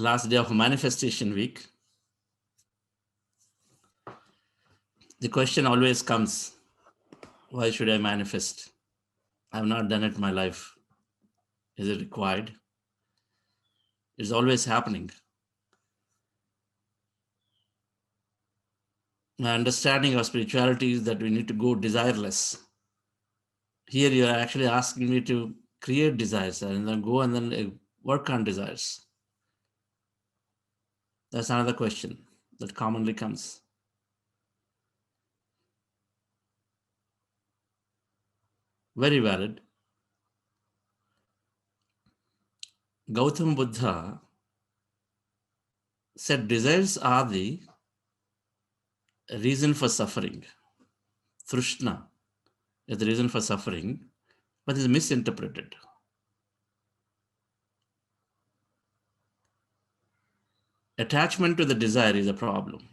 last day of manifestation week. The question always comes, why should I manifest? I've not done it in my life. Is it required? It's always happening. My understanding of spirituality is that we need to go desireless. Here you are actually asking me to create desires and then go and then work on desires. That's another question that commonly comes. Very valid. Gautam Buddha said desires are the reason for suffering. Trishna is the reason for suffering, but is misinterpreted. Attachment to the desire is a problem.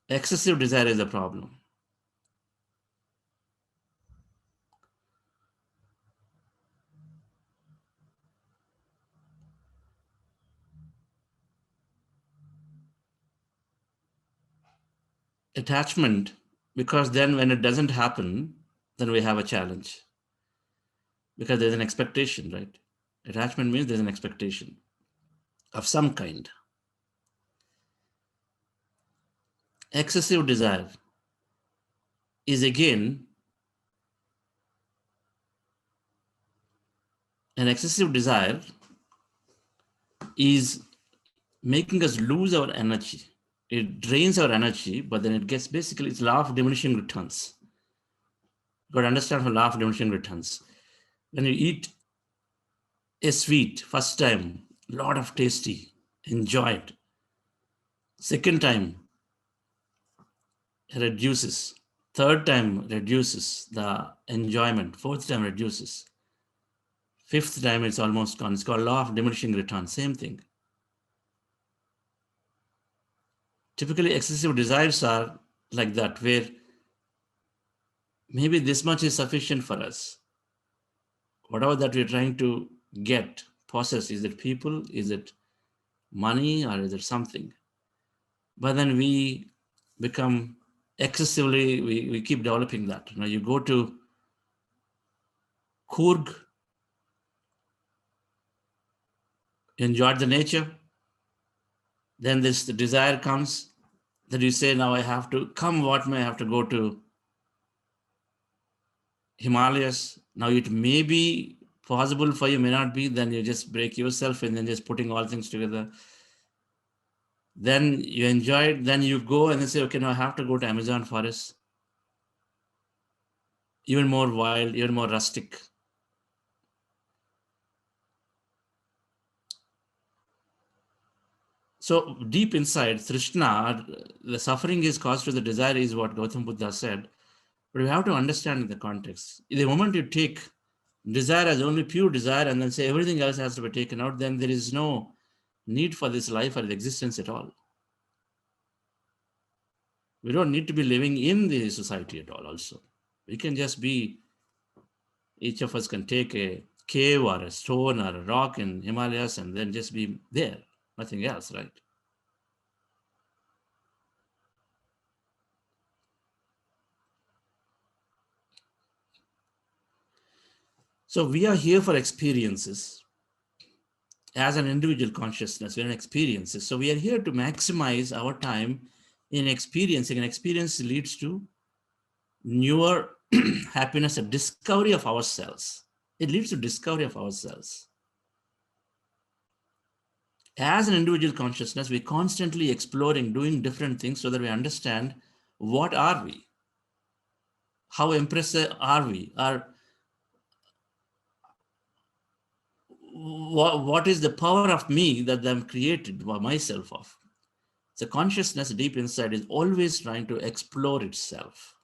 Excessive desire is a problem. Attachment, because then when it doesn't happen, then we have a challenge. Because there's an expectation, right? Attachment means there's an expectation of some kind. Excessive desire is again an excessive desire is making us lose our energy. It drains our energy, but then it gets basically it's law of diminishing returns. You got to understand the law of diminishing returns. When you eat a sweet first time, lot of tasty, enjoy it. Second time, reduces. Third time reduces the enjoyment. Fourth time reduces. Fifth time it's almost gone. It's called law of diminishing returns. Same thing. Typically, excessive desires are like that, where maybe this much is sufficient for us. Whatever that we're trying to get, possess, is it people, is it money, or is it something? But then we become excessively, we keep developing that. You know, you go to Coorg, enjoy the nature, then this the desire comes that you say, now I have to, come what may, I have to go to Himalayas. Now it may be possible for you, may not be, then you just break yourself and then just putting all things together. Then you enjoy it, then you go and then say, okay, now I have to go to Amazon forest. Even more wild, even more rustic. So deep inside, Trishna, the suffering is caused to the desire is what Gautam Buddha said. But we have to understand in the context. The moment you take desire as only pure desire and then say everything else has to be taken out, then there is no need for this life or the existence at all. We don't need to be living in the society at all also. We can just be, each of us can take a cave or a stone or a rock in Himalayas and then just be there, nothing else, right? So we are here for experiences. As an individual consciousness, we're in experiences. So we are here to maximize our time in experiencing. And experience leads to newer happiness, a discovery of ourselves. It leads to discovery of ourselves. As an individual consciousness, we're constantly exploring, doing different things so that we understand what are we? How impressive are we? What is the power of me that I'm created by myself of? So consciousness deep inside is always trying to explore itself.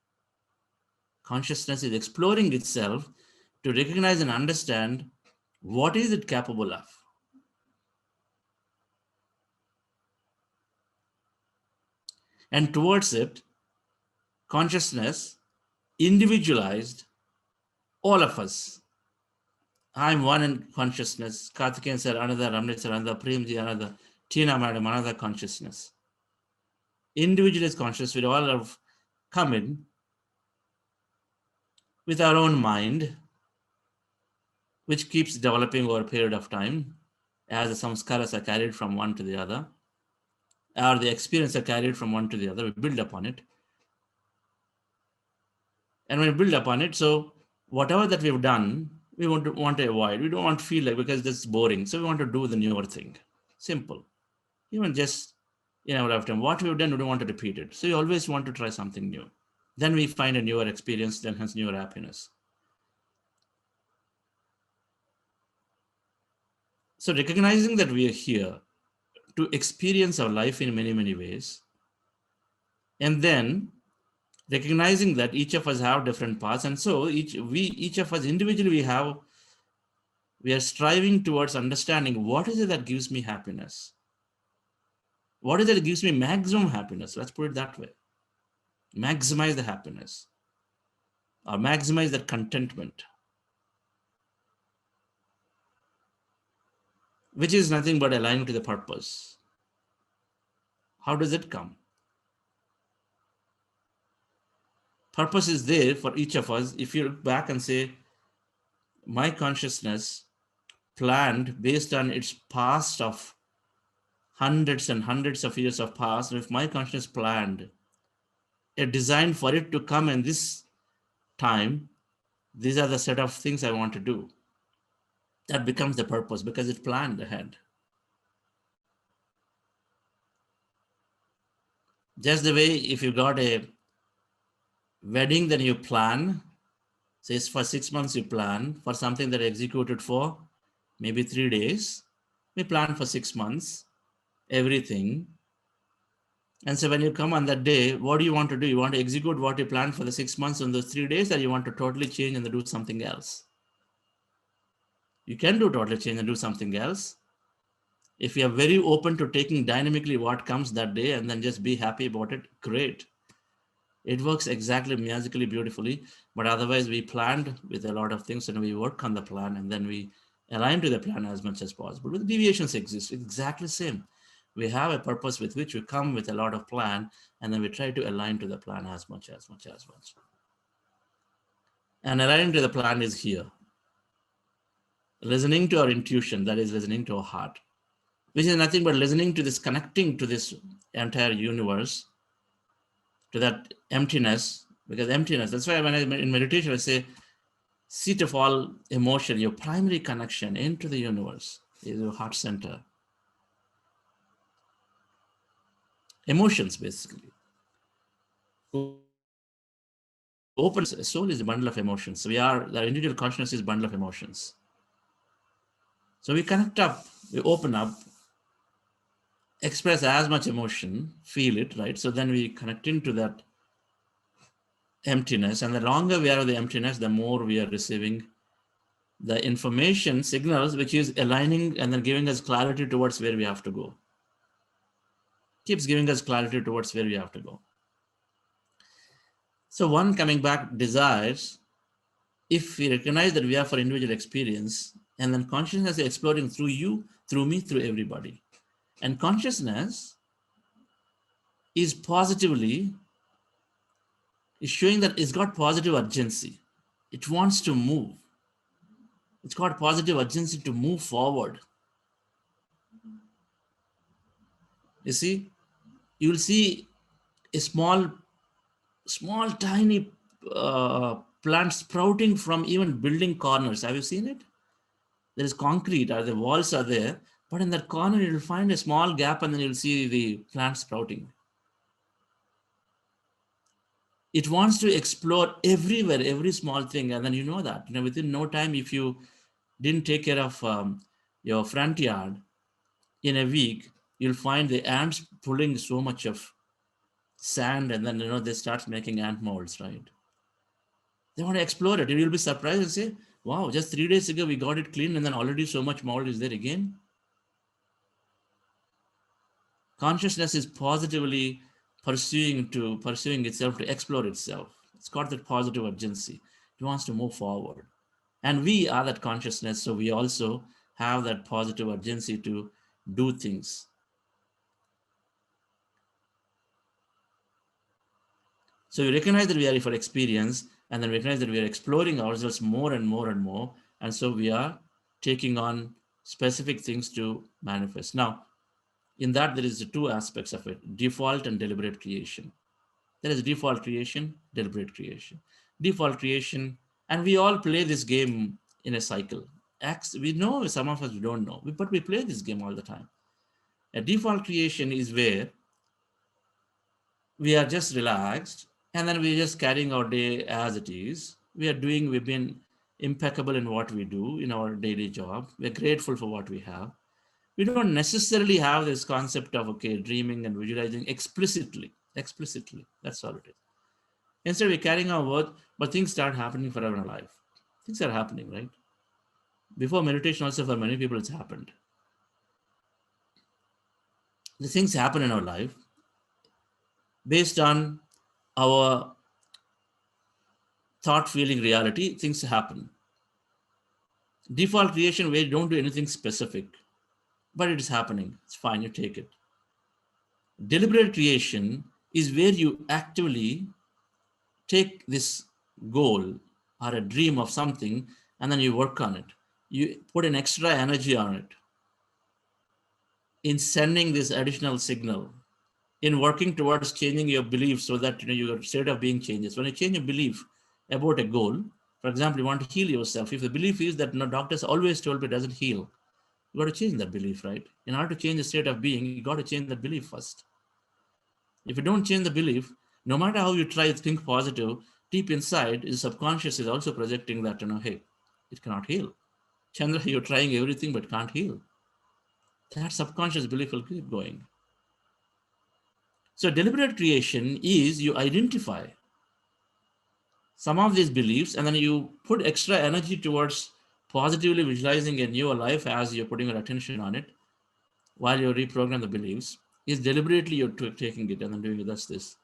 Consciousness is exploring itself to recognize and understand what is it capable of. And towards it, consciousness individualized all of us. I'm one in consciousness. Karthikeyan sir, another. Ramneet sir, another. Premji, another. Tina Madam, another consciousness. Individual is conscious. We all have come in with our own mind, which keeps developing over a period of time as the samskaras are carried from one to the other, or the experience are carried from one to the other. We build upon it. And when we build upon it, so whatever that we've done, we want to avoid. We don't want to feel like, because that's boring. So we want to do the newer thing. Simple. Even just in our lifetime, what we've done, we don't want to repeat it. So you always want to try something new. Then we find a newer experience, then hence newer happiness. So recognizing that we are here to experience our life in many, many ways, and then recognizing that each of us have different paths, and so each of us individually we are striving towards understanding what is it that gives me happiness. What is it that gives me maximum happiness? Let's put it that way. Maximize the happiness, or maximize that contentment, which is nothing but aligning to the purpose. How does it come? Purpose is there for each of us. If you look back and say, my consciousness planned based on its past of hundreds and hundreds of years of past, if my consciousness planned a design for it to come in this time, these are the set of things I want to do. That becomes the purpose because it planned ahead. Just the way if you got a wedding, then you plan, say for 6 months you plan for something that executed for maybe 3 days. We plan for 6 months, everything. And so when you come on that day, what do you want to do? You want to execute what you planned for the 6 months in those 3 days, or you want to totally change and do something else? You can do totally change and do something else. If you are very open to taking dynamically what comes that day and then just be happy about it, great. It works exactly magically beautifully. But otherwise, we planned with a lot of things and we work on the plan and then we align to the plan as much as possible. But the deviations exist. It's exactly the same. We have a purpose with which we come with a lot of plan and then we try to align to the plan as much. And aligning to the plan is here. Listening to our intuition, that is listening to our heart, which is nothing but listening to this, connecting to this entire universe, to that emptiness, because emptiness, that's why when in meditation, I say, seat of all emotion, your primary connection into the universe is your heart center. Emotions, basically. Opens, soul is a bundle of emotions. The individual consciousness is a bundle of emotions. So we connect up, we open up, express as much emotion, feel it, right? So then we connect into that emptiness, and the longer we are with the emptiness, the more we are receiving the information signals, which is aligning and then giving us clarity towards where we have to go. Keeps giving us clarity towards where we have to go. So one coming back, desires, if we recognize that we are for individual experience, and then consciousness is exploring through you, through me, through everybody. And consciousness is positively, is showing that it's got positive urgency. It wants to move. It's got positive urgency to move forward. You see, you will see a small tiny plant sprouting from even building corners. Have you seen it? There is concrete, or the walls are there, but in that corner you'll find a small gap and then you'll see the plant sprouting. It wants to explore everywhere, every small thing, and then you know that, within no time, if you didn't take care of your front yard, in a week, you'll find the ants pulling so much of sand, and then they start making ant molds, right? They want to explore it. You'll be surprised and say, wow, just 3 days ago we got it clean and then already so much mold is there again. Consciousness is positively pursuing itself to explore itself. It's got that positive urgency. It wants to move forward. And we are that consciousness, so we also have that positive urgency to do things. So we recognize that we are here for experience, and then recognize that we are exploring ourselves more and more and more. And so we are taking on specific things to manifest. Now, in that, there is the two aspects of it, default and deliberate creation. There is default creation, deliberate creation. Default creation, and we all play this game in a cycle. We know, some of us don't know, but we play this game all the time. A default creation is where we are just relaxed and then we're just carrying our day as it is. We've been impeccable in what we do in our daily job. We're grateful for what we have. We don't necessarily have this concept of, okay, dreaming and visualizing explicitly. That's all it is. Instead, we're carrying our work, but things start happening forever in life. Things are happening, right? Before meditation, also for many people, it's happened. The things happen in our life based on our thought, feeling, reality. Things happen. Default creation, where you don't do anything specific, but it is happening. It's fine, you take it. Deliberate creation is where you actively take this goal or a dream of something and then you work on it. You put an extra energy on it in sending this additional signal, in working towards changing your beliefs so that your state of being changes. When you change your belief about a goal, for example, you want to heal yourself. If the belief is that doctors always told me it doesn't heal, you got to change that belief, right? In order to change the state of being, you got to change that belief first. If you don't change the belief, no matter how you try to think positive, deep inside, the subconscious is also projecting that, hey, it cannot heal. Chandra, you're trying everything but can't heal. That subconscious belief will keep going. So deliberate creation is you identify some of these beliefs and then you put extra energy towards positively visualizing a new life as you're putting your attention on it while you reprogram the beliefs. Is deliberately you're taking it and then doing it. That's this.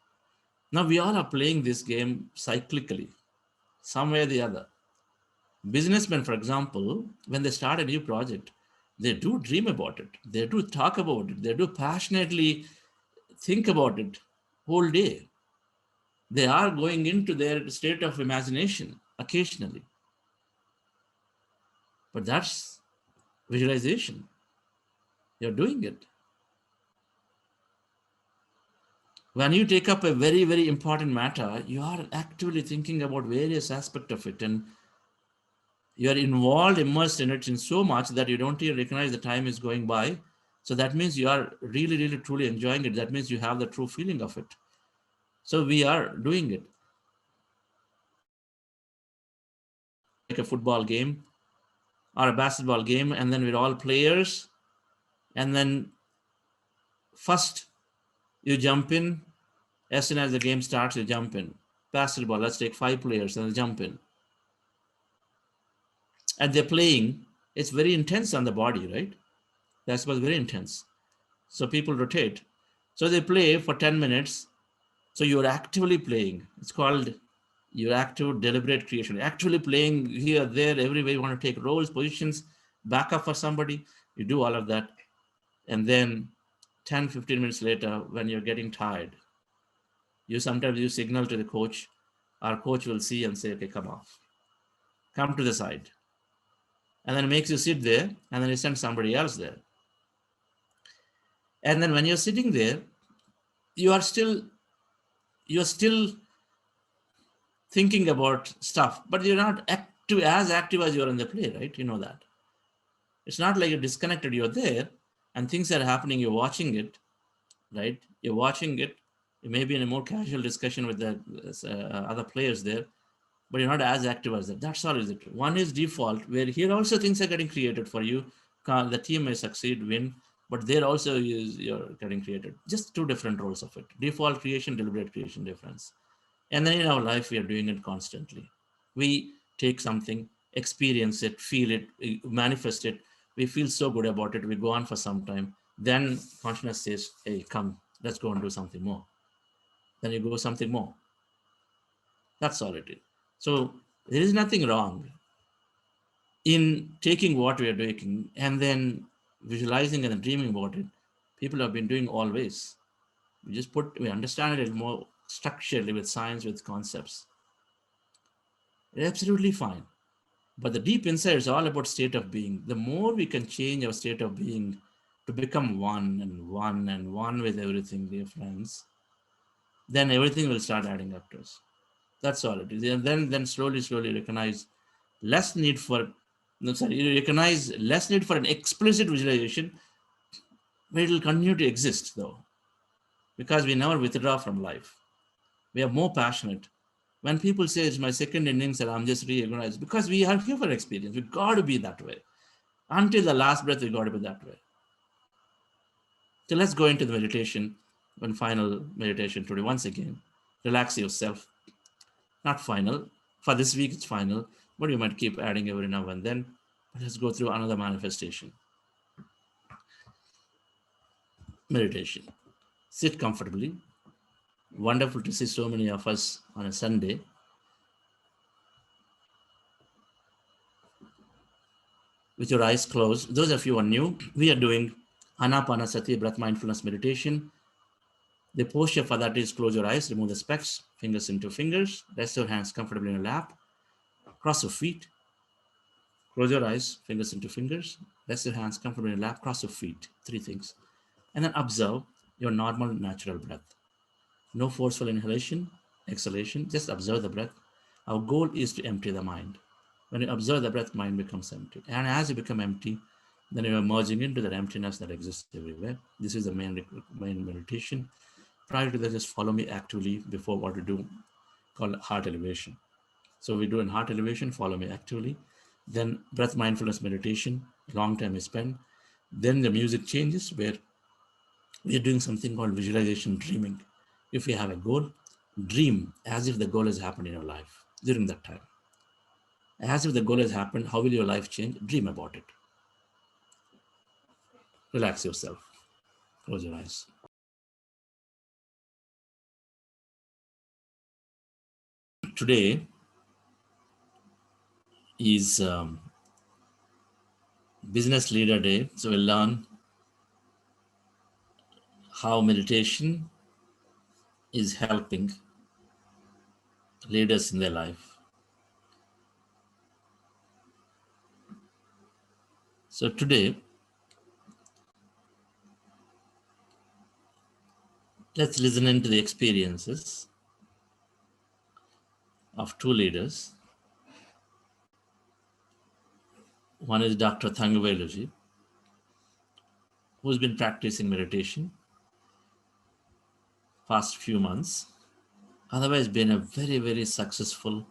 Now we all are playing this game cyclically, some way or the other. Businessmen, for example, when they start a new project, they do dream about it. They do talk about it. They do passionately think about it whole day. They are going into their state of imagination occasionally. But that's visualization. You're doing it. When you take up a very, very important matter, you are actively thinking about various aspects of it, and you are involved, immersed in it in so much that you don't even recognize the time is going by. So that means you are really, really, truly enjoying it. That means you have the true feeling of it. So we are doing it. Like a football game or a basketball game, and then we're all players. And then first you jump in. As soon as the game starts, you jump in. Basketball, let's take 5 players and jump in. And they're playing. It's very intense on the body, right? That's what's very intense. So people rotate. So they play for 10 minutes. So you're actively playing. It's called your active deliberate creation. Actually playing here, there, everywhere. You want to take roles, positions, back up for somebody. You do all of that. And then 10, 15 minutes later, when you're getting tired, sometimes you signal to the coach. Our coach will see and say, okay, come off. Come to the side. And then it makes you sit there, and then you send somebody else there. And then when you're sitting there, you're still thinking about stuff, but you're not as active as you're in the play, right? You know that. It's not like you're disconnected, you're there, and things are happening, you're watching it, right? You're watching it. You may be in a more casual discussion with the other players there, but you're not as active as that. That's all is it. One is default, where here also things are getting created for you. The team may succeed, win, but there also you're getting created. Just two different roles of it. Default creation, deliberate creation difference. And then in our life, we are doing it constantly. We take something, experience it, feel it, manifest it. We feel so good about it. We go on for some time. Then consciousness says, hey, come, let's go and do something more. Then you go something more. That's all it is. So there is nothing wrong in taking what we are doing and then visualizing and dreaming about it. People have been doing always. We understand it more structurally with science, with concepts. It's absolutely fine. But the deep inside is all about state of being. The more we can change our state of being to become one and one and one with everything, dear friends, then everything will start adding up to us. That's all it is. And then slowly recognize less need for, no, sorry, you recognize less need for an explicit visualization, but it will continue to exist though, because we never withdraw from life. We are more passionate. When people say it's my second innings and I'm just reorganized, because we are here for experience. We got to be that way. Until the last breath, we got to be that way. So let's go into the meditation, one final meditation today. Once again, relax yourself. Not final. For this week, it's final, but you might keep adding every now and then. But let's go through another manifestation. Meditation. Sit comfortably. Wonderful to see so many of us on a Sunday. With your eyes closed. Those of you who are new, we are doing Anapanasati, breath mindfulness meditation. The posture for that is close your eyes, remove the specs, fingers into fingers, rest your hands comfortably in your lap, cross your feet, close your eyes, fingers into fingers, rest your hands comfortably in your lap, cross your feet, 3 things. And then observe your normal, natural breath. No forceful inhalation, exhalation, just observe the breath. Our goal is to empty the mind. When you observe the breath, mind becomes empty. And as you become empty, then you are merging into that emptiness that exists everywhere. This is the main meditation. Prior to that, just follow me actively before what we do called heart elevation. So we do in heart elevation, follow me actively. Then breath mindfulness meditation, long time is spent. Then the music changes where we are doing something called visualization dreaming. If you have a goal, dream as if the goal has happened in your life during that time. As if the goal has happened, how will your life change? Dream about it. Relax yourself. Close your eyes. Today is Business Leader Day. So we'll learn how meditation is helping leaders in their life. So today, let's listen into the experiences of 2 leaders. One is Dr. Thangaveluji, who's been practicing meditation past few months, otherwise been a very, very successful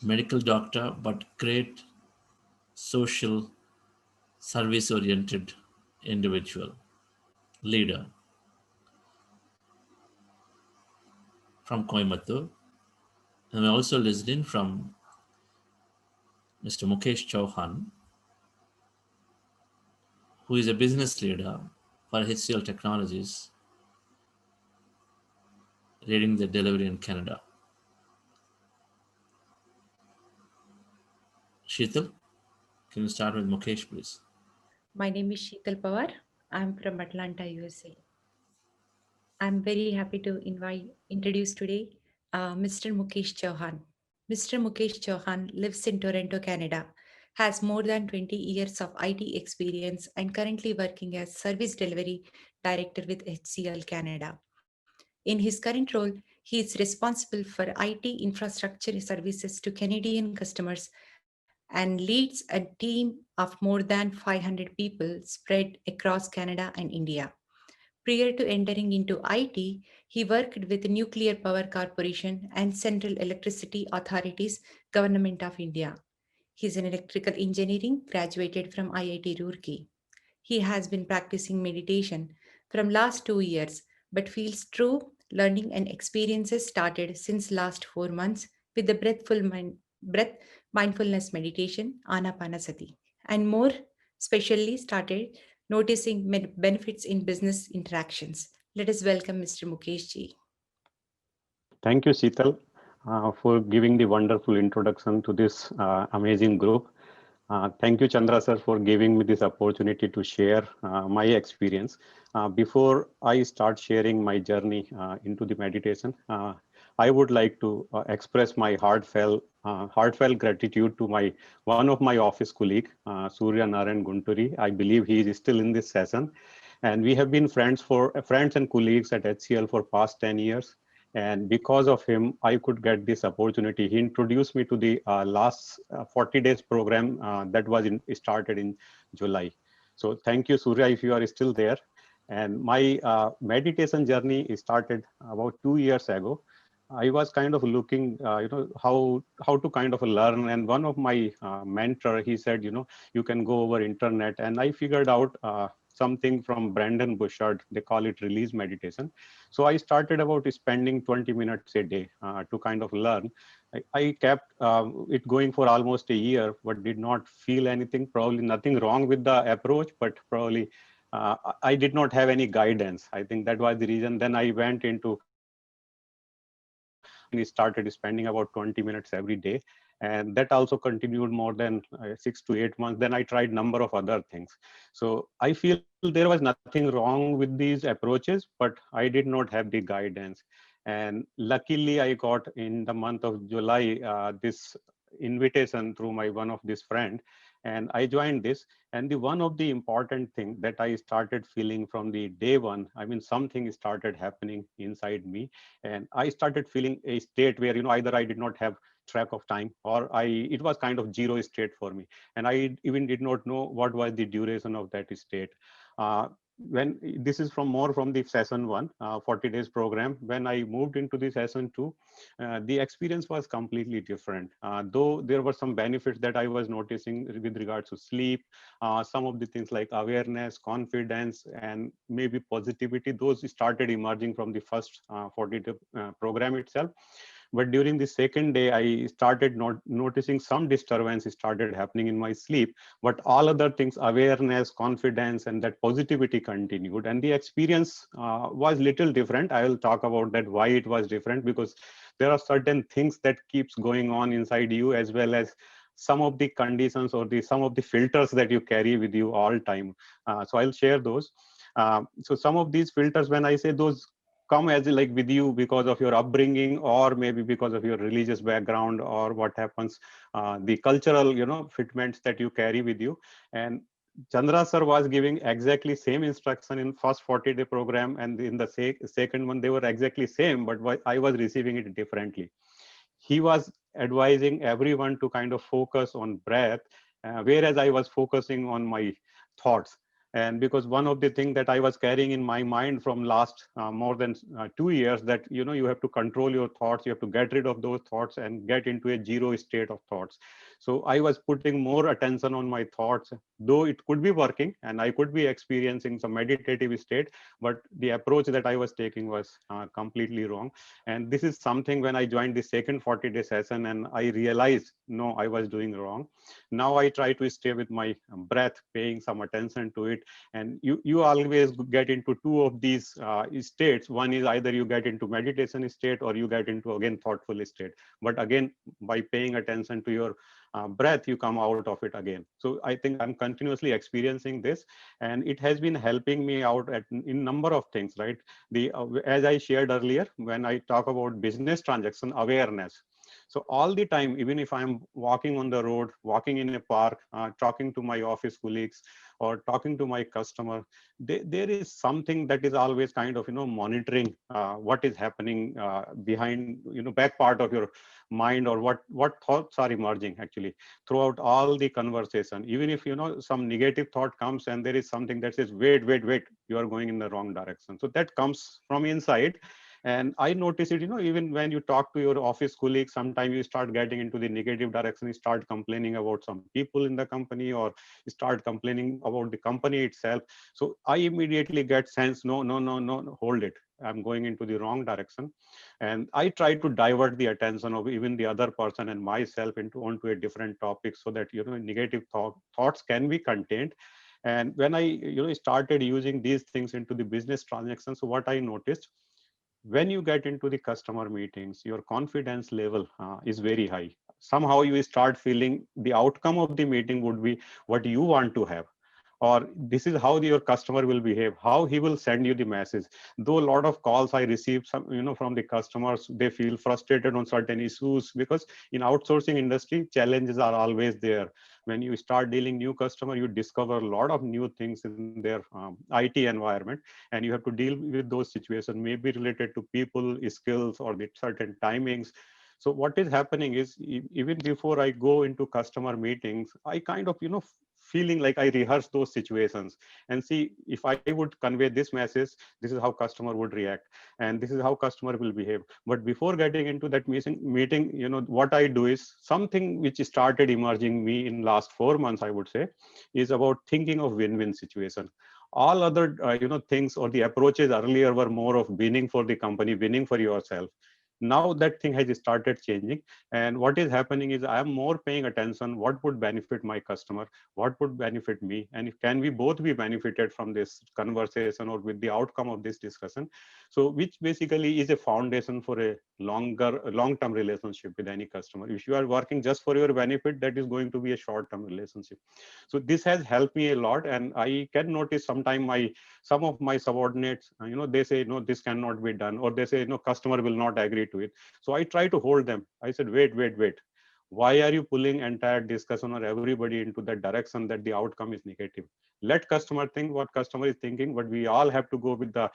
medical doctor, but great social service-oriented individual, leader from Coimbatore. And we're also listening from Mr. Mukesh Chauhan, who is a business leader for HCL Technologies, leading the delivery in Canada. Sheetal, can you start with Mukesh, please? My name is Sheetal Pawar. I'm from Atlanta, USA. I'm very happy to introduce today Mr. Mukesh Chauhan. Mr. Mukesh Chauhan lives in Toronto, Canada, has more than 20 years of IT experience and currently working as Service Delivery Director with HCL Canada. In his current role, he is responsible for IT infrastructure services to Canadian customers and leads a team of more than 500 people spread across Canada and India. Prior to entering into IT, he worked with Nuclear Power Corporation and Central Electricity Authorities, Government of India. He is an electrical engineering graduated from IIT Roorkee. He has been practicing meditation from last 2 years, but feels true learning and experiences started since last 4 months with the breath mindfulness meditation, Anapanasati, and more specially started noticing benefits in business interactions. Let us welcome Mr. Mukesh ji. Thank you, Sheetal, for giving the wonderful introduction to this amazing group. Thank you, Chandra sir, for giving me this opportunity to share my experience. Before I start sharing my journey into the meditation, I would like to express my heartfelt gratitude to one of my office colleague, Surya Narayan Gunturi. I believe he is still in this session, and we have been friends and colleagues at HCL for past 10 years. And because of him, I could get this opportunity. He introduced me to the last 40 days program that was started in July. So thank you, Surya, if you are still there. And my meditation journey started about 2 years ago. I was kind of looking, how to kind of learn. And one of my mentor, he said, you can go over internet. And I figured out something from Brandon Bouchard. They call it release meditation. So I started about spending 20 minutes a day to kind of learn. I kept it going for almost a year, but did not feel anything, probably nothing wrong with the approach, but probably I did not have any guidance. I think that was the reason. Then I went into started spending about 20 minutes every day. And that also continued more than 6 to 8 months. Then I tried number of other things. So I feel there was nothing wrong with these approaches, but I did not have the guidance. And luckily I got in the month of July this invitation through my one of this friend, and I joined this. And the one of the important thing that I started feeling from the day one, I mean, something started happening inside me, and I started feeling a state where, either I did not have track of time, or it was kind of zero state for me, and I even did not know what was the duration of that state. When this is from the session one, 40 days program. When I moved into the session two, the experience was completely different. Though there were some benefits that I was noticing with regards to sleep, some of the things like awareness, confidence, and maybe positivity, those started emerging from the first 40-day program itself. But during the second day, I started noticing some disturbance started happening in my sleep, but all other things, awareness, confidence, and that positivity continued. And the experience was little different. I will talk about that, why it was different, because there are certain things that keeps going on inside you, as well as some of the conditions or some of the filters that you carry with you all time. So I'll share those. So some of these filters, when I say those, come as like with you because of your upbringing, or maybe because of your religious background, or what happens, the cultural fitments that you carry with you. And Chandra sir was giving exactly same instruction in first 40-day program, and in the second one they were exactly same, but I was receiving it differently. He was advising everyone to kind of focus on breath, whereas I was focusing on my thoughts. And because one of the things that I was carrying in my mind from last more than 2 years, that you have to control your thoughts, you have to get rid of those thoughts and get into a zero state of thoughts. So I was putting more attention on my thoughts, though it could be working and I could be experiencing some meditative state, but the approach that I was taking was completely wrong. And this is something when I joined the second 40-day session, and I realized, no, I was doing wrong. Now I try to stay with my breath, paying some attention to it. And you always get into two of these states. One is either you get into meditation state, or you get into, again, thoughtful state. But again, by paying attention to your breath, you come out of it again. So I think I'm continuously experiencing this, and it has been helping me out in number of things, right? As I shared earlier, when I talk about business transaction awareness, so all the time, even if I'm walking on the road, walking in a park, talking to my office colleagues, or talking to my customer, there is something that is always kind of monitoring what is happening behind back part of your mind, or what thoughts are emerging actually throughout all the conversation. Even if some negative thought comes, and there is something that says, wait, you are going in the wrong direction. So that comes from inside. And I notice it, even when you talk to your office colleagues, sometimes you start getting into the negative direction, you start complaining about some people in the company, or you start complaining about the company itself. So I immediately get sense, no, hold it. I'm going into the wrong direction. And I try to divert the attention of even the other person and myself onto a different topic, so that, negative thoughts can be contained. And when I, started using these things into the business transactions, so what I noticed, when you get into the customer meetings, your confidence level is very high. somehow you start feeling the outcome of the meeting would be what you want to have, or this is how your customer will behave, how he will send you the message. Though a lot of calls I receive some, from the customers, they feel frustrated on certain issues, because in outsourcing industry, challenges are always there. When you start dealing new customer, you discover a lot of new things in their IT environment, and you have to deal with those situations, maybe related to people skills or the certain timings. So what is happening is, even before I go into customer meetings, I kind of, feeling like I rehearse those situations and see, if I would convey this message, this is how customer would react, and this is how customer will behave. But before getting into that meeting, what I do is something which started emerging me in last 4 months, I would say, is about thinking of win-win situation. All other, things or the approaches earlier were more of winning for the company, winning for yourself. Now that thing has started changing, and what is happening is I am more paying attention what would benefit my customer, what would benefit me, and if can we both be benefited from this conversation or with the outcome of this discussion. So which basically is a foundation for a long-term relationship with any customer. If you are working just for your benefit, that is going to be a short-term relationship. So this has helped me a lot, and I can notice sometimes some of my subordinates, they say, no, this cannot be done, or they say, no, customer will not agree to it. So I try to hold them. I said, wait. Why are you pulling entire discussion or everybody into that direction that the outcome is negative? Let customer think what customer is thinking, but we all have to go with the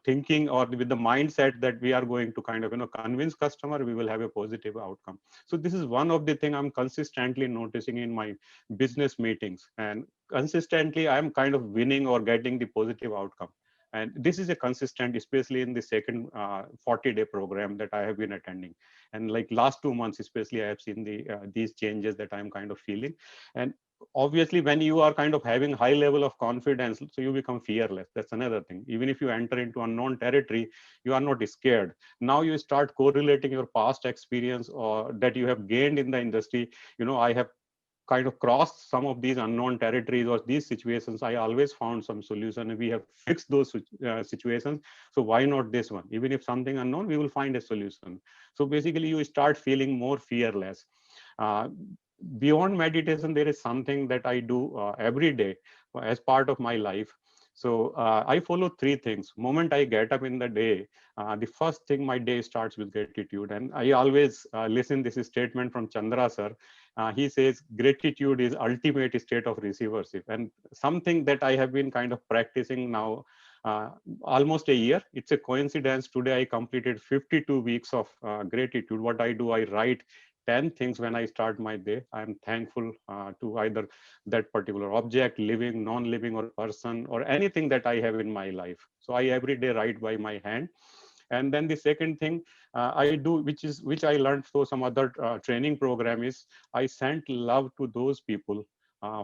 thinking or with the mindset that we are going to kind of convince customer we will have a positive outcome. So this is one of the thing I'm consistently noticing in my business meetings, and consistently I'm kind of winning or getting the positive outcome. And this is a consistent, especially in the second 40-day program that I have been attending. And like last 2 months especially, I have seen these changes that I'm kind of feeling. And obviously when you are kind of having high level of confidence, so you become fearless. That's another thing. Even if you enter into unknown territory, you are not scared. Now you start correlating your past experience or that you have gained in the industry. I have kind of crossed some of these unknown territories or these situations. I always found some solution, and we have fixed those situations. So why not this one? Even if something unknown, we will find a solution. So basically you start feeling more fearless. uh, Beyond meditation, there is something that I do every day as part of my life. So I follow three things. Moment I get up in the day, the first thing, my day starts with gratitude. And I always listen this statement from Chandra sir. He says gratitude is ultimate state of receivership, and something that I have been kind of practicing now almost a year. It's a coincidence. Today I completed 52 weeks of gratitude. What I do, I write 10 things when I start my day. I'm thankful to either that particular object, living, non-living, or person, or anything that I have in my life. So I every day write by my hand. And then the second thing I do, which I learned through some other training program, is I send love to those people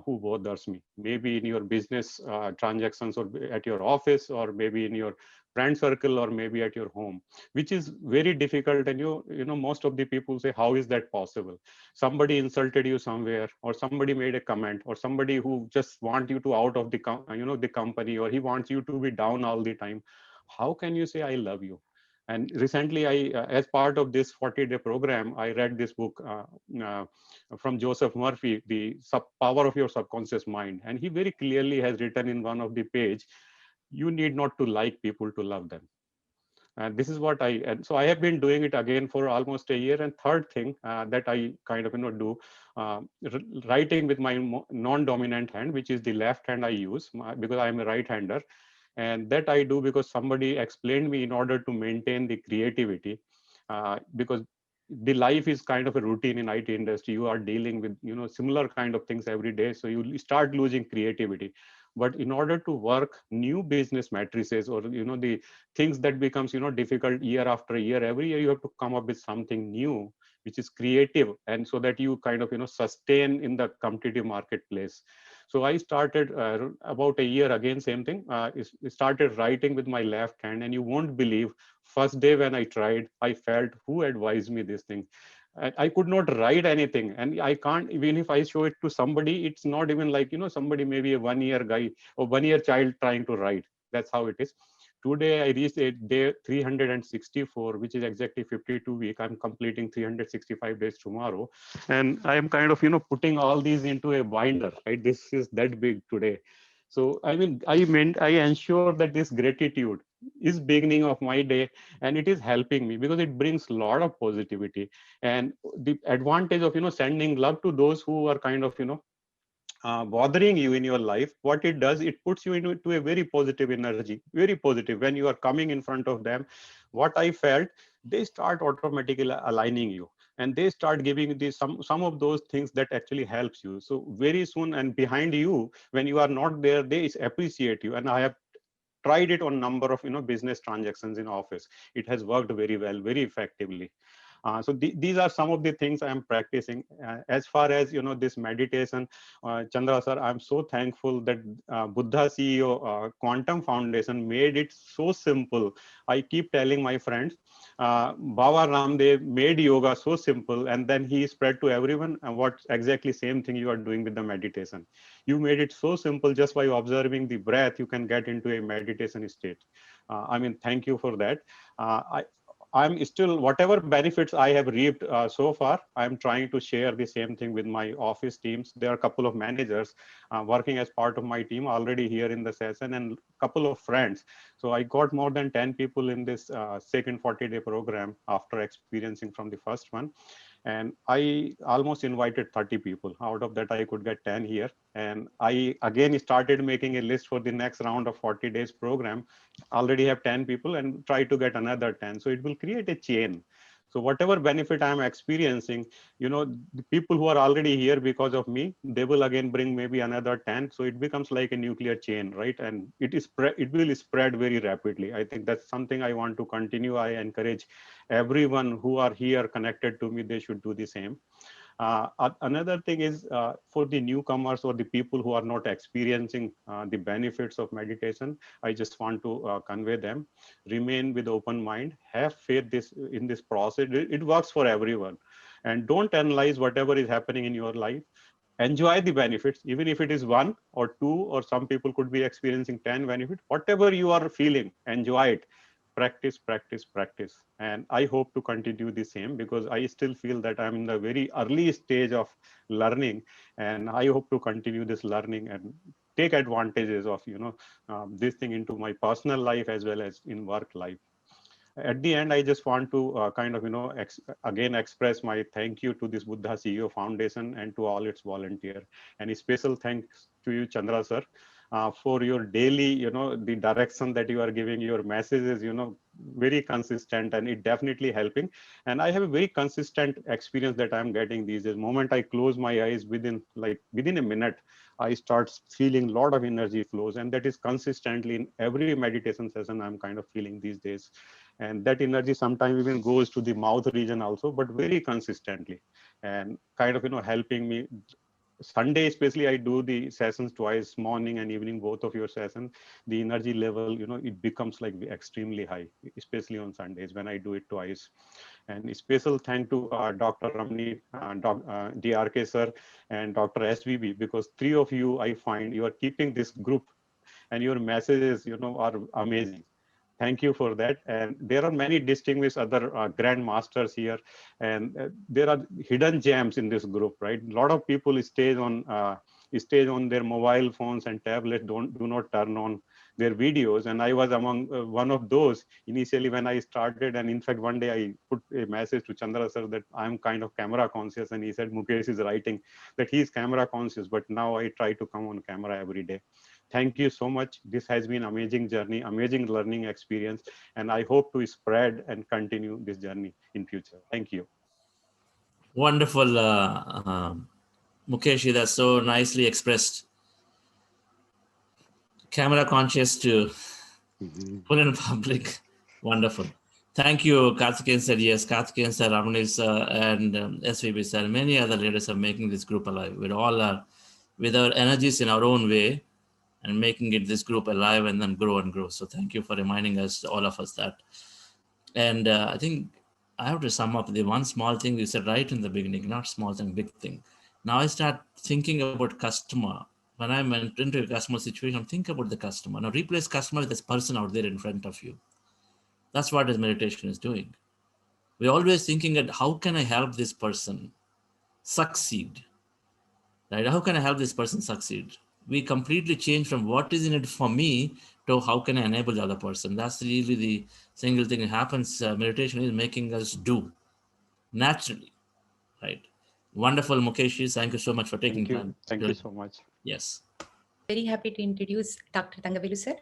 who bothers me. Maybe in your business transactions, or at your office, or maybe in your friend circle, or maybe at your home, which is very difficult. And most of the people say, how is that possible? Somebody insulted you somewhere, or somebody made a comment, or somebody who just want you to out of the the company, or he wants you to be down all the time. How can you say I love you? And recently, as part of this 40-day program, I read this book uh, from Joseph Murphy, The Power of Your Subconscious Mind. And he very clearly has written in one of the page, you need not to like people to love them. And this is what and so I have been doing it again for almost a year. And third thing that I kind of do, writing with my non-dominant hand, which is the left hand I use because I am a right-hander. And that I do because somebody explained me, in order to maintain the creativity, because the life is kind of a routine in IT industry. You are dealing with similar kind of things every day, so you start losing creativity. But in order to work new business matrices, or the things that becomes difficult year after year, every year you have to come up with something new which is creative, and so that you kind of sustain in the competitive marketplace. So I started about a year, again same thing, started writing with my left hand. And you won't believe, first day when I tried, I felt, who advised me this thing? I could not write anything, and I can't, even if I show it to somebody, it's not even like somebody, maybe a 1 year guy or 1 year child trying to write. That's how it is. today I reached day 364, which is exactly 52 week. I'm completing 365 days tomorrow. And I am kind of, putting all these into a binder, right? This is that big today. So, I mean, I ensure that this gratitude is beginning of my day, and it is helping me because it brings a lot of positivity. And the advantage of, sending love to those who are kind of, bothering you in your life, what it does, it puts you into a very positive energy, very positive. When you are coming in front of them, what I felt, they start automatically aligning you, and they start giving you some of those things that actually helps you. So very soon, and behind you, when you are not there, they appreciate you. And I have tried it on number of business transactions in office. It has worked very well, very effectively. So these are some of the things I am practicing. As far as this meditation, Chandra sir, I'm so thankful that Buddha CEO Quantum Foundation made it so simple. I keep telling my friends, Baba Ramdev made yoga so simple, and then he spread to everyone. And what exactly same thing you are doing with the meditation? You made it so simple. Just by observing the breath, you can get into a meditation state. I mean, thank you for that. I'm still, whatever benefits I have reaped so far, I'm trying to share the same thing with my office teams. There are a couple of managers working as part of my team already here in the session, and a couple of friends. So I got more than 10 people in this second 40-day program after experiencing from the first one. And I almost invited 30 people. Out of that, I could get 10 here. And I again started making a list for the next round of 40 days program. Already have 10 people and try to get another 10. So it will create a chain. So whatever benefit I'm experiencing, the people who are already here because of me, they will again bring maybe another 10. So it becomes like a nuclear chain, right? And it will spread very rapidly. I think that's something I want to continue. I encourage everyone who are here connected to me, they should do the same. Another thing is for the newcomers or the people who are not experiencing the benefits of meditation, I just want to convey them. Remain with open mind, have faith in this process. It works for everyone. And don't analyze whatever is happening in your life. Enjoy the benefits, even if it is 1 or 2, or some people could be experiencing 10 benefits. Whatever you are feeling, enjoy it. Practice, practice, practice. And I hope to continue the same, because I still feel that I'm in the very early stage of learning, and I hope to continue this learning and take advantages of this thing into my personal life as well as in work life. At the end, I just want to kind of again express my thank you to this Buddha CEO Foundation and to all its volunteers. And a special thanks to you, Chandra sir, for your daily, the direction that you are giving. Your messages, very consistent, and it definitely helping. And I have a very consistent experience that I'm getting these days. Moment I close my eyes, within a minute, I start feeling a lot of energy flows, and that is consistently in every meditation session I'm kind of feeling these days. And that energy sometimes even goes to the mouth region also, but very consistently, and kind of helping me. Sunday especially, I do the sessions twice, morning and evening, both of your sessions. The energy level, it becomes like extremely high, especially on Sundays when I do it twice. And a special thank to Dr. Ramani, DRK sir, and Dr. SVB, because three of you, I find you are keeping this group, and your messages, are amazing. Thank you for that. And there are many distinguished other grandmasters here, and there are hidden gems in this group, right? A lot of people stay on their mobile phones and tablets, do not turn on their videos. And I was among one of those initially when I started. And in fact, one day I put a message to Chandra sir that I'm kind of camera conscious, and he said Mukesh is writing that he's camera conscious, but now I try to come on camera every day. Thank you so much. This has been amazing journey, amazing learning experience, and I hope to spread and continue this journey in future. Thank you. Wonderful, Mukesh. That's so nicely expressed. Camera conscious to put in public. Wonderful. Thank you, Karthikeyan sir. Yes, Karthikeyan sir, Ramanil sir, and SVB sir, many other leaders are making this group alive. We're all with our energies in our own way, and making it this group alive and then grow and grow. So thank you for reminding us, all of us, that. And I think I have to sum up the one small thing you said right in the beginning, not small thing, big thing. Now I start thinking about customer when I went into a customer situation, think about the customer. Now replace customer with this person out there in front of you. That's what this meditation is doing. We're always thinking at how can I help this person succeed? Right? How can I help this person succeed? We completely change from what is in it for me to how can I enable the other person. That's really the single thing that happens. Meditation is making us do naturally, right? Wonderful, Mukesh. Thank you so much for taking Thank you. time. Thank you so much. Yes. Very happy to introduce Dr. Thangavelu sir.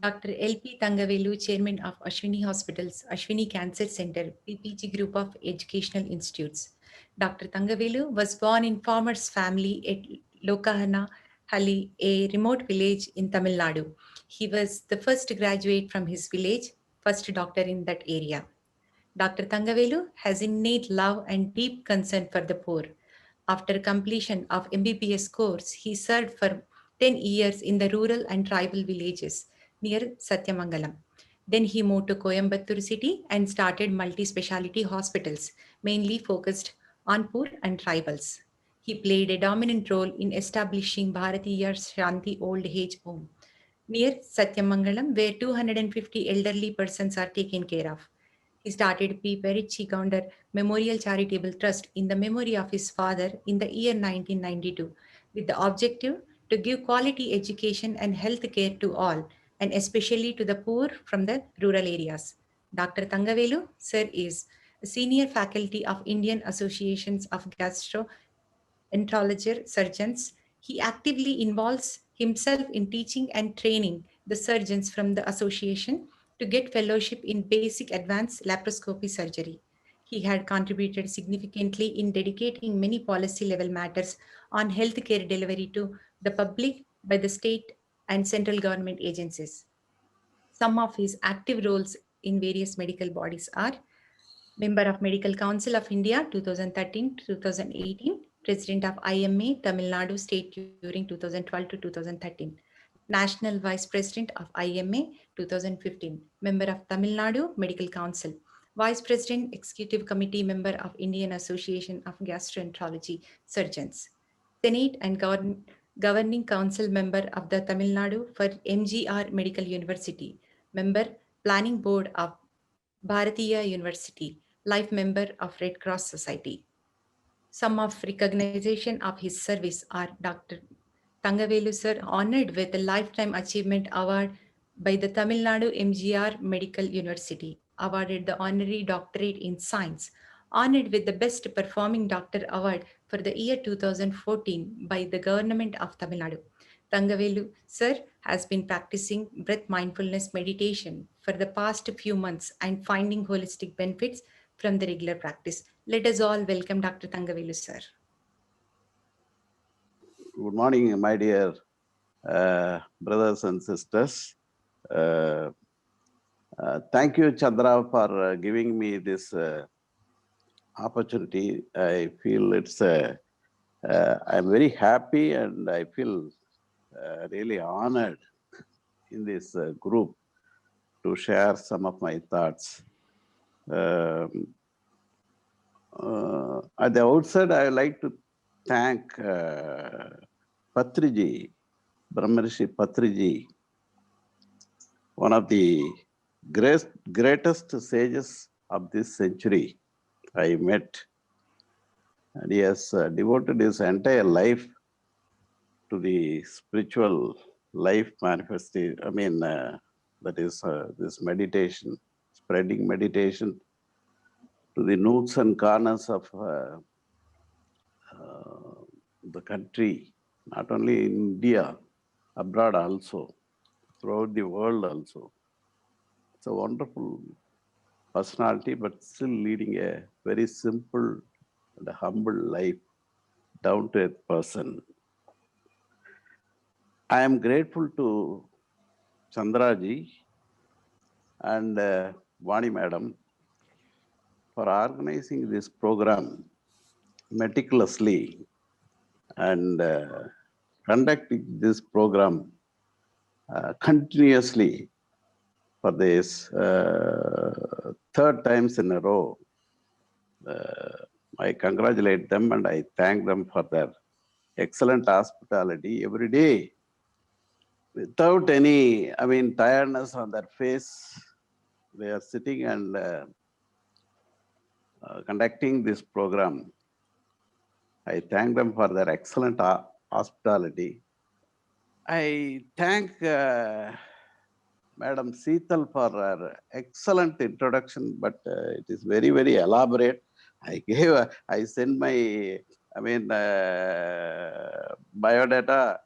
Dr. L.P. Thangavelu, Chairman of Ashwini Hospitals, Ashwini Cancer Center, PPG Group of Educational Institutes. Dr. Thangavelu was born in farmer's family at Lokahana Halli, a remote village in Tamil Nadu. He was the first graduate from his village, first doctor in that area. Dr. Thangavelu has innate love and deep concern for the poor. After completion of MBBS course, he served for 10 years in the rural and tribal villages near Satyamangalam. Then he moved to Coimbatore city and started multi-speciality hospitals, mainly focused on poor and tribals. He played a dominant role in establishing Bharatiya Shanti Old Age Home near Satyamangalam, where 250 elderly persons are taken care of. He started P. Perichi Gounder Memorial Charitable Trust in the memory of his father in the year 1992, with the objective to give quality education and health care to all, and especially to the poor from the rural areas. Dr. Thangavelu, sir, is a senior faculty of Indian Associations of Gastroenterology surgeons. He actively involves himself in teaching and training the surgeons from the association to get fellowship in basic advanced laparoscopy surgery. He had contributed significantly in dedicating many policy level matters on healthcare delivery to the public by the state and central government agencies. Some of his active roles in various medical bodies are Member of Medical Council of India 2013 to 2018, President of IMA Tamil Nadu State during 2012 to 2013, National Vice President of IMA 2015, Member of Tamil Nadu Medical Council, Vice President Executive Committee Member of Indian Association of Gastroenterology Surgeons, Senate and Governing Council Member of the Tamil Nadu for MGR Medical University, Member Planning Board of Bharatiya University, life member of Red Cross Society. Some of recognition of his service are Dr. Thangavelu sir honored with the Lifetime Achievement Award by the Tamil Nadu MGR Medical University, awarded the Honorary Doctorate in Science, honored with the Best Performing Doctor Award for the year 2014 by the Government of Tamil Nadu. Thangavelu sir has been practicing breath mindfulness meditation for the past few months and finding holistic benefits from the regular practice. Let us all welcome Dr. Thangavelu sir. Good morning, my dear brothers and sisters. Thank you, Chandra, for giving me this opportunity. I feel I'm very happy and I feel really honored in this group to share some of my thoughts. At the outset, I would like to thank Patriji, Brahmarishi Patriji, one of the greatest sages of this century I met. And he has devoted his entire life to the spiritual life manifestation. I mean, that is this meditation, spreading meditation to the nooks and corners of the country, not only in India, abroad also, throughout the world also. It's a wonderful personality, but still leading a very simple and humble life, down-to-earth person. I am grateful to Chandraji and Vani Madam for organizing this program meticulously and conducting this program continuously for this third times in a row. I congratulate them and I thank them for their excellent hospitality every day without any, tiredness on their face. They are sitting and conducting this program. I thank them for their excellent hospitality. I thank Madam Seetal for her excellent introduction, but it is very, very elaborate. I sent my, biodata.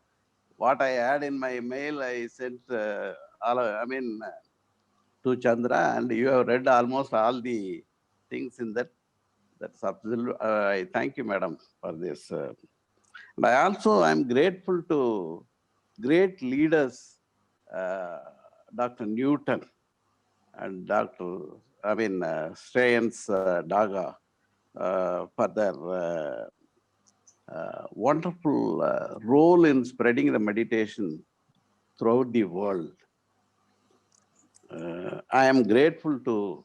What I had in my mail, I sent to Chandra, and you have read almost all the things in that. That's absolute. I thank you, madam, for this. And I also am grateful to great leaders, Dr. Newton and Dr. Shreyans Daga, for their wonderful role in spreading the meditation throughout the world. I am grateful to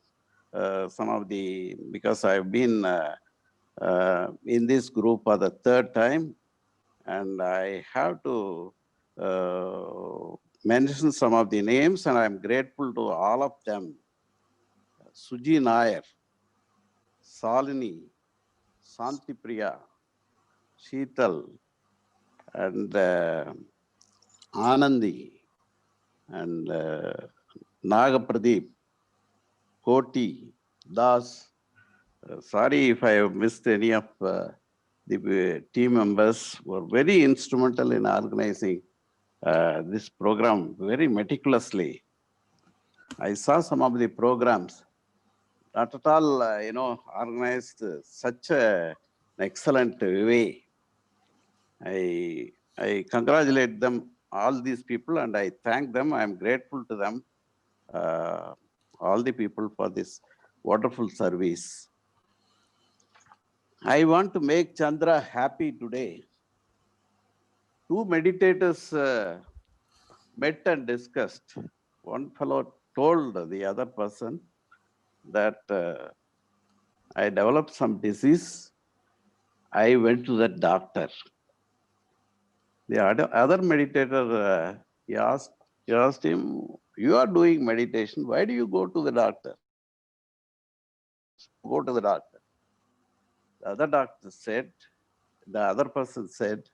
some of the, because I've been in this group for the third time, and I have to mention some of the names, and I'm grateful to all of them. Suji Nair, Salini, Santipriya, Sheetal, and Anandi, and Nagapradeep, Koti, Das. Sorry if I have missed any of the team members who were very instrumental in organizing this program very meticulously. I saw some of the programs, not at all, organized such an excellent way. I congratulate them, all these people, and I thank them. I am grateful to them, all the people, for this wonderful service. I want to make Chandra happy today. Two meditators met and discussed. One fellow told the other person that I developed some disease. I went to the doctor. The other meditator, he asked him, you are doing meditation, why do you go to the doctor? Go to the doctor. The other person said,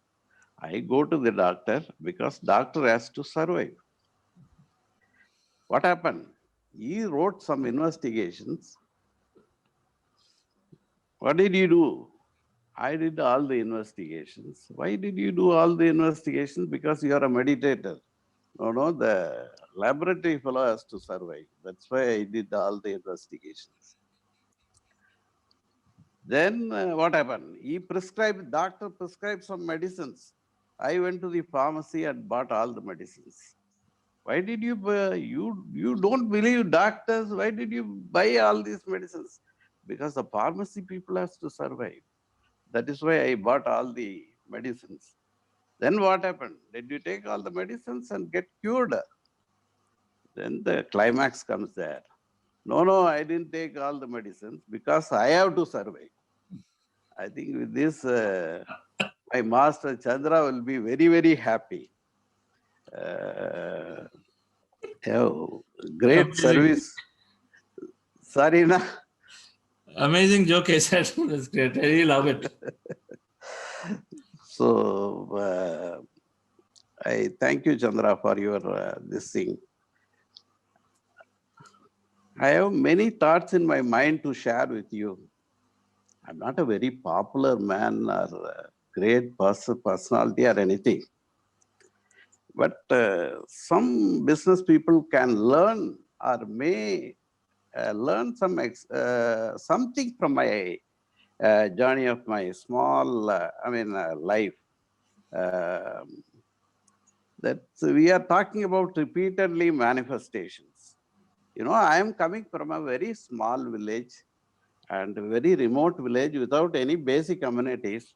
I go to the doctor because doctor has to survive. What happened? He wrote some investigations. What did you do? I did all the investigations. Why did you do all the investigations? Because you are a meditator. No, the laboratory fellow has to survive. That's why I did all the investigations. Then what happened? Doctor prescribed some medicines. I went to the pharmacy and bought all the medicines. Why did you don't believe doctors? Why did you buy all these medicines? Because the pharmacy people has to survive. That is why I bought all the medicines. Then what happened? Did you take all the medicines and get cured? Then the climax comes there. No, I didn't take all the medicines because I have to survive. I think with this, my master Chandra will be very, very happy. Great Amazing. service. Sorry, na? Amazing joke, I said. That's great. I really love it. So I thank you, Chandra, for your this thing. I have many thoughts in my mind to share with you. I'm not a very popular man or a great personality or anything. But some business people can learn or may learn something from my journey of my small, life. That we are talking about repeatedly manifestations. I am coming from a very small village and a very remote village without any basic amenities.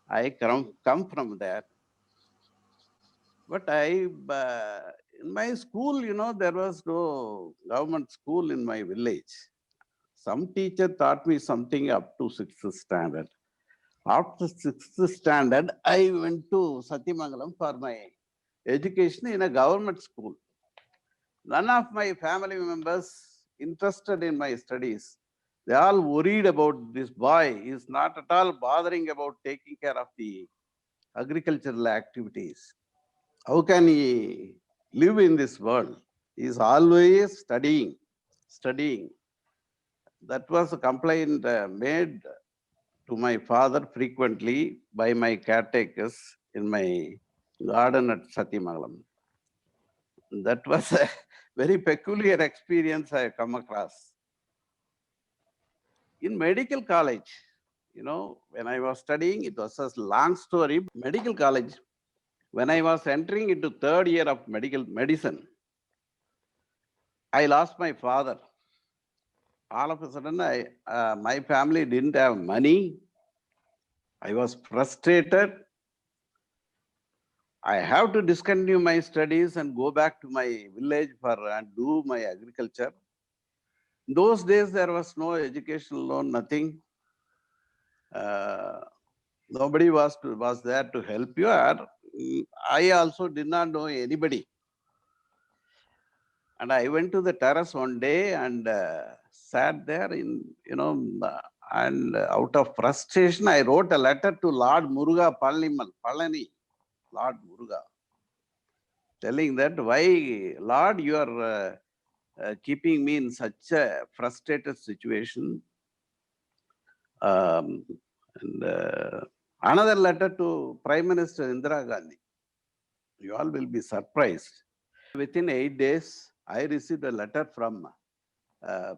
I come from there. But in my school, there was no government school in my village. Some teacher taught me something up to 6th standard. After 6th standard, I went to Satyamangalam for my education in a government school. None of my family members interested in my studies. They all worried about this boy. He is not at all bothering about taking care of the agricultural activities. How can he live in this world? He is always studying. That was a complaint made to my father frequently by my caretakers in my garden at Satyamangalam. That was a very peculiar experience I come across. In medical college, when I was studying, it was a long story. Medical college, when I was entering into 3rd year of medicine, I lost my father. All of a sudden, my family didn't have money. I was frustrated. I have to discontinue my studies and go back to my village and do my agriculture. In those days, there was no educational loan, nothing. Nobody was there to help you. I also did not know anybody. And I went to the terrace one day and sat there and out of frustration, I wrote a letter to Lord Muruga Palani, Lord Muruga, telling that why, Lord, you are keeping me in such a frustrated situation. Another letter to Prime Minister Indira Gandhi. You all will be surprised. Within 8 days, I received a letter from, I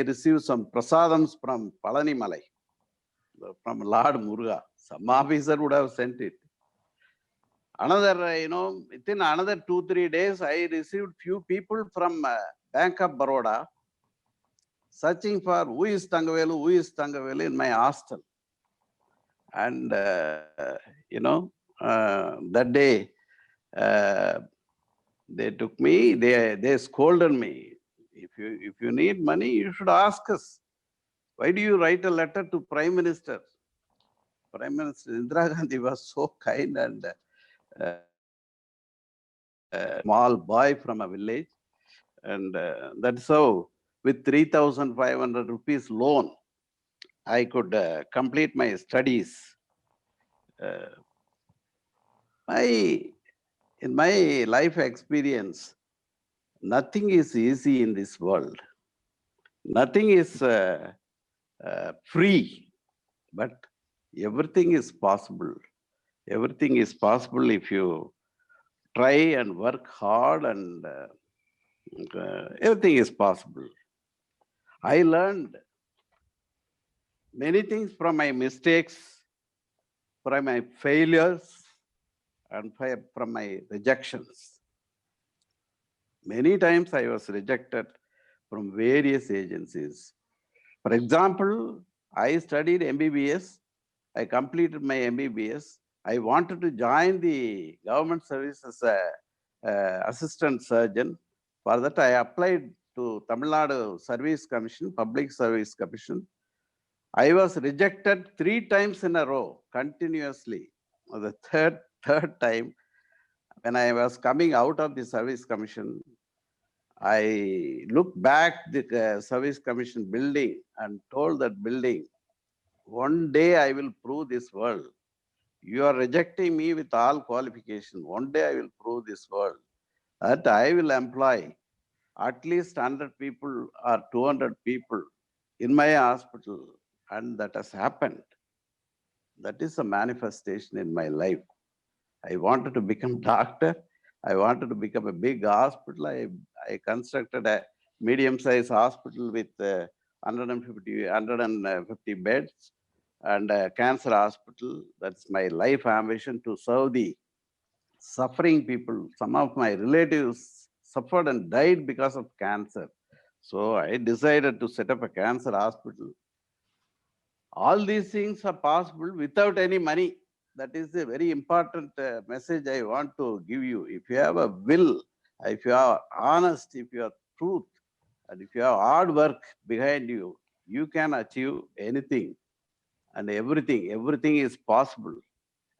received some prasadams from Palani Malai, from Lord Muruga. Some officer would have sent it. Another, within another 2-3 days, I received few people from Bank of Baroda searching for who is Thangavelu in my hostel. And, that day, they took me, they scolded me. If you need money, you should ask us. Why do you write a letter to Prime Minister? Prime Minister Indira Gandhi was so kind and small boy from a village. And that's how, with 3,500 rupees loan, I could complete my studies. In my life experience, nothing is easy in this world. Nothing is free, but everything is possible. Everything is possible if you try and work hard, and everything is possible. I learned many things from my mistakes, from my failures, and from my rejections. Many times I was rejected from various agencies. For example, I studied MBBS. I completed my MBBS. I wanted to join the government service as an assistant surgeon. For that, I applied to Tamil Nadu Service Commission, Public Service Commission. I was rejected 3 times in a row, continuously. The third time, when I was coming out of the Service Commission, I looked back the Service Commission building and told that building, one day I will prove this world. You are rejecting me with all qualification. One day I will prove this world that I will employ at least 100 people or 200 people in my hospital. And that has happened. That is a manifestation in my life. I wanted to become doctor. I wanted to become a big hospital. I constructed a medium-sized hospital with 150 beds and a cancer hospital. That's my life ambition, to serve the suffering people. Some of my relatives suffered and died because of cancer. So I decided to set up a cancer hospital. All these things are possible without any money. That is a very important message I want to give you. If you have a will, if you are honest, if you are truth, and if you have hard work behind you, you can achieve anything. and everything is possible.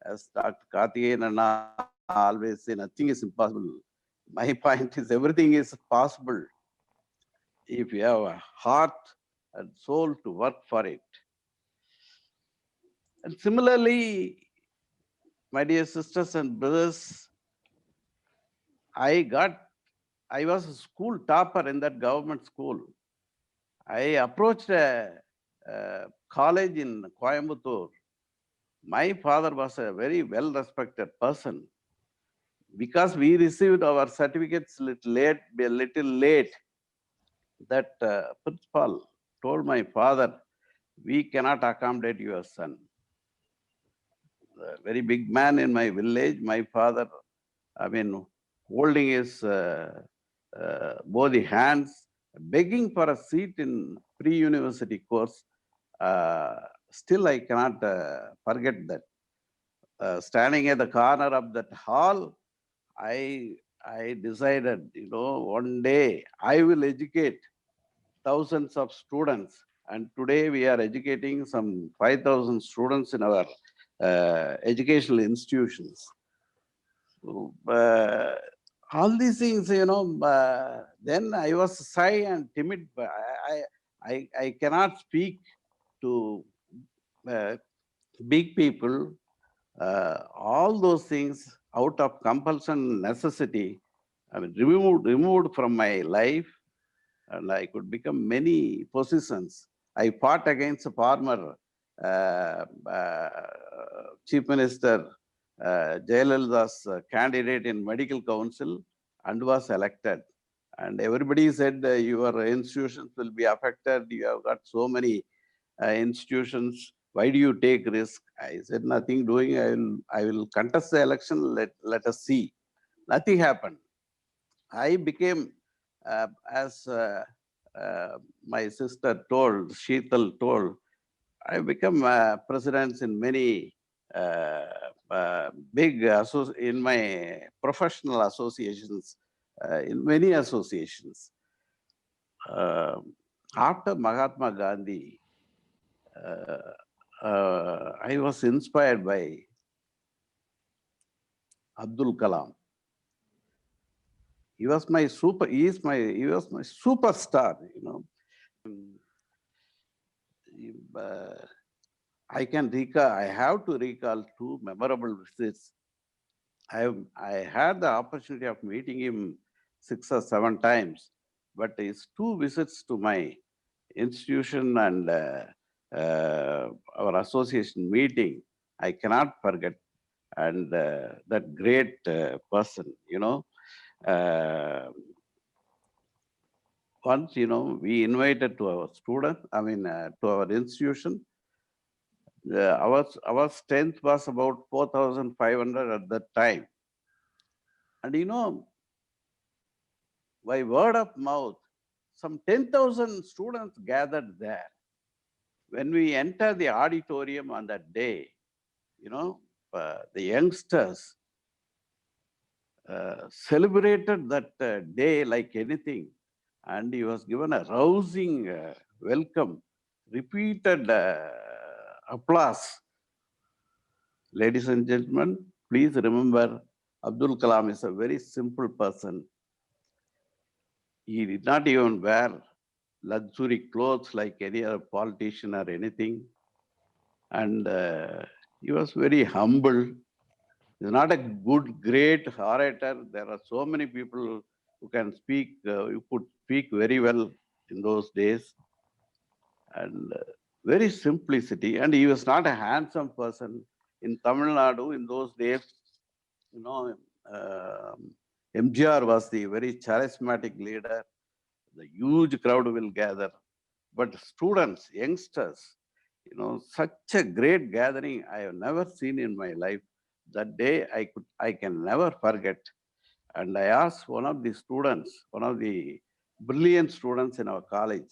As Dr. Karthikeyan Anna always say, nothing is impossible. My point is everything is possible if you have a heart and soul to work for it. And similarly, my dear sisters and brothers, I was a school topper in that government school. I approached a college in Coimbatore. My father was a very well-respected person. Because we received our certificates a little late, that principal told my father, we cannot accommodate your son. A very big man in my village, my father, holding his both the hands, begging for a seat in pre-university course. Still, I cannot forget that. Standing at the corner of that hall, I decided, one day I will educate thousands of students. And today we are educating some 5,000 students in our educational institutions. So, all these things, then I was shy and timid. But I cannot speak to big people. All those things out of compulsion, necessity, removed from my life, and I could become many positions. I fought against a former Chief Minister Jayalalitha's candidate in medical council and was elected. And everybody said your institutions will be affected. You have got so many institutions. Why do you take risk? I said nothing doing. I will contest the election. Let us see. Nothing happened. I became, as my sister told, Sheetal told, I become presidents in many big in my professional associations, in many associations. After Mahatma Gandhi, I was inspired by Abdul Kalam. He was my superstar, I have to recall two memorable visits. I had the opportunity of meeting him 6 or 7 times, but his 2 visits to my institution and our association meeting, I cannot forget. And that great person, once, we invited to our student, to our institution. Our strength was about 4,500 at that time. And by word of mouth, some 10,000 students gathered there. When we entered the auditorium on that day, the youngsters celebrated that day like anything. And he was given a rousing welcome, repeated applause. Ladies and gentlemen, please remember, Abdul Kalam is a very simple person. He did not even wear luxury clothes like any other politician or anything. And he was very humble. He's not a great orator. There are so many people who can speak, who could speak very well in those days. And very simplicity. And he was not a handsome person. In Tamil Nadu, in those days, MGR was the very charismatic leader. The huge crowd will gather. But students, youngsters, such a great gathering I have never seen in my life. That day I can never forget. And I asked one of the students, one of the brilliant students in our college,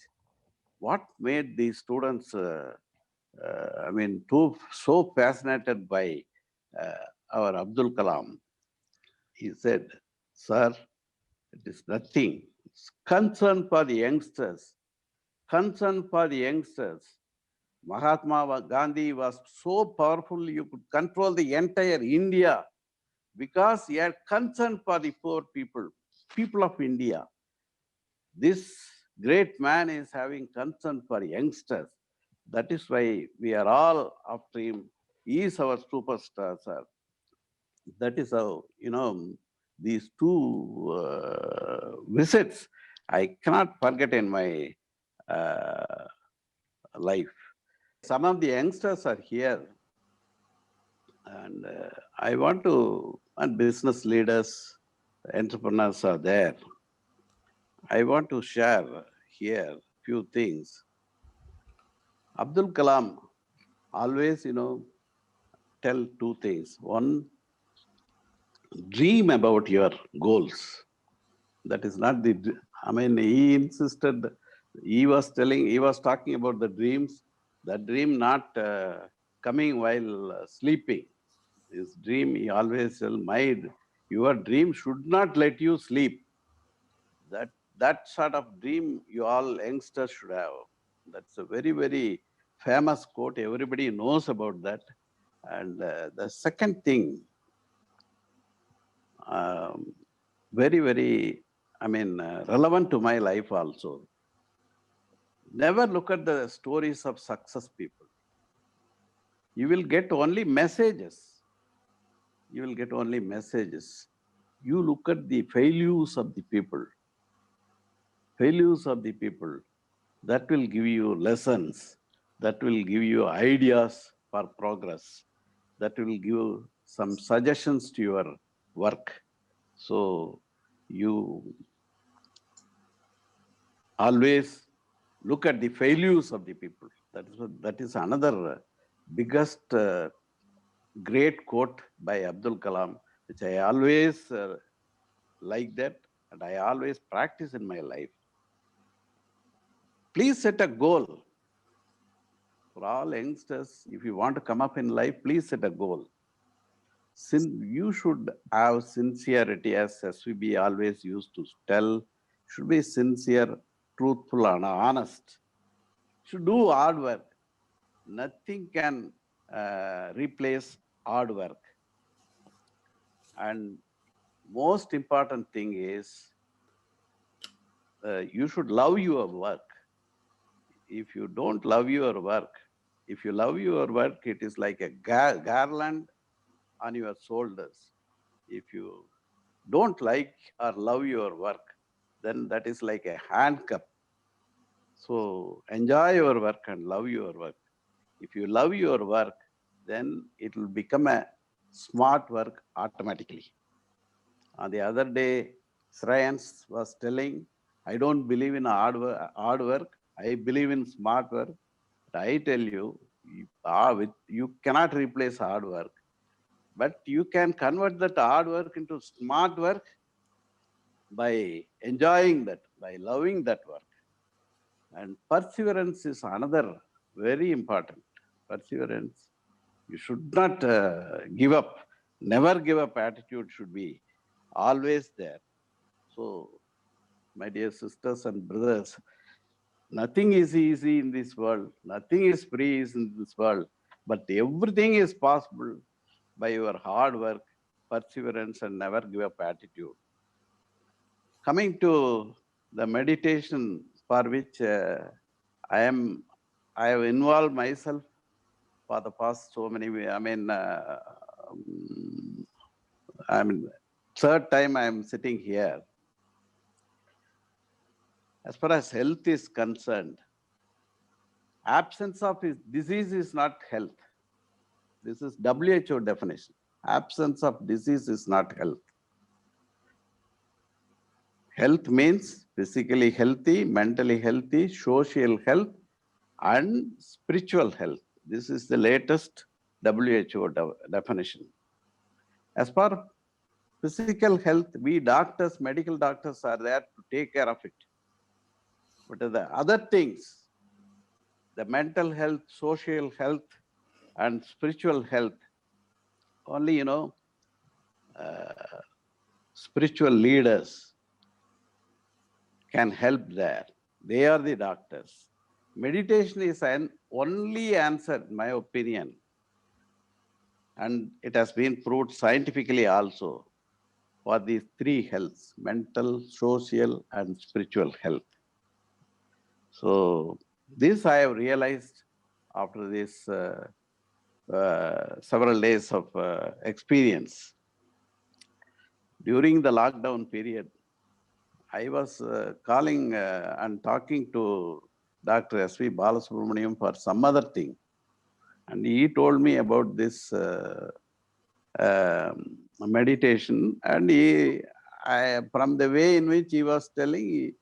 what made these students, so fascinated by our Abdul Kalam? He said, sir, it is nothing. It's concern for the youngsters. Concern for the youngsters. Mahatma Gandhi was so powerful, you could control the entire India because he had concern for the poor people, people of India. This great man is having concern for youngsters. That is why we are all after him. He is our superstar, sir. That is how, these two visits, I cannot forget in my life. Some of the youngsters are here, and I want to, and business leaders, entrepreneurs are there. I want to share here few things. Abdul Kalam always, tell two things. One, dream about your goals. That is not the, he insisted, he was talking about the dreams, the dream not coming while sleeping. His dream, he always tell, your dream should not let you sleep. That sort of dream you all youngsters should have. That's a very, very famous quote. Everybody knows about that. And the second thing, very, very, relevant to my life also. Never look at the stories of success people. You will get only messages. You will get only messages. You look at the failures of the people. Failures of the people. That will give you lessons. That will give you ideas for progress. That will give you some suggestions to your work. So you always look at the failures of the people. That is another biggest great quote by Abdul Kalam, which I always like that, and I always practice in my life. Please set a goal. For all youngsters, if you want to come up in life, please set a goal. You should have sincerity, as SVB always used to tell, should be sincere, truthful, and honest. Should do hard work. Nothing can replace hard work. And most important thing is you should love your work. If you don't love your work, if you love your work, it is like a garland on your shoulders. If you don't like or love your work, then that is like a handcuff. So enjoy your work and love your work. If you love your work, then it will become a smart work automatically. On the other day, Shreyans was telling, I don't believe in hard work. I believe in smart work. But I tell you, you cannot replace hard work. But you can convert that hard work into smart work by enjoying that, by loving that work. And perseverance is another very important. Perseverance, you should not give up. Never give up attitude should be always there. So, my dear sisters and brothers, nothing is easy in this world. Nothing is free in this world. But everything is possible by your hard work, perseverance, and never give up attitude. Coming to the meditation for which I have involved myself for the past so many, third time I am sitting here. As far as health is concerned, absence of disease is not health. This is WHO definition. Absence of disease is not health. Health means physically healthy, mentally healthy, social health, and spiritual health. This is the latest WHO definition. As for physical health, we doctors, medical doctors are there to take care of it. But the other things, the mental health, social health, and spiritual health, only, spiritual leaders can help there. They are the doctors. meditation is an only answer, in my opinion, and it has been proved scientifically also, for these three healths: mental, social, and spiritual health. So this I have realized after this several days of experience. During the lockdown period, I was calling and talking to Dr. S.V. Balasubramaniam for some other thing. And he told me about this meditation. And from the way in which he was telling,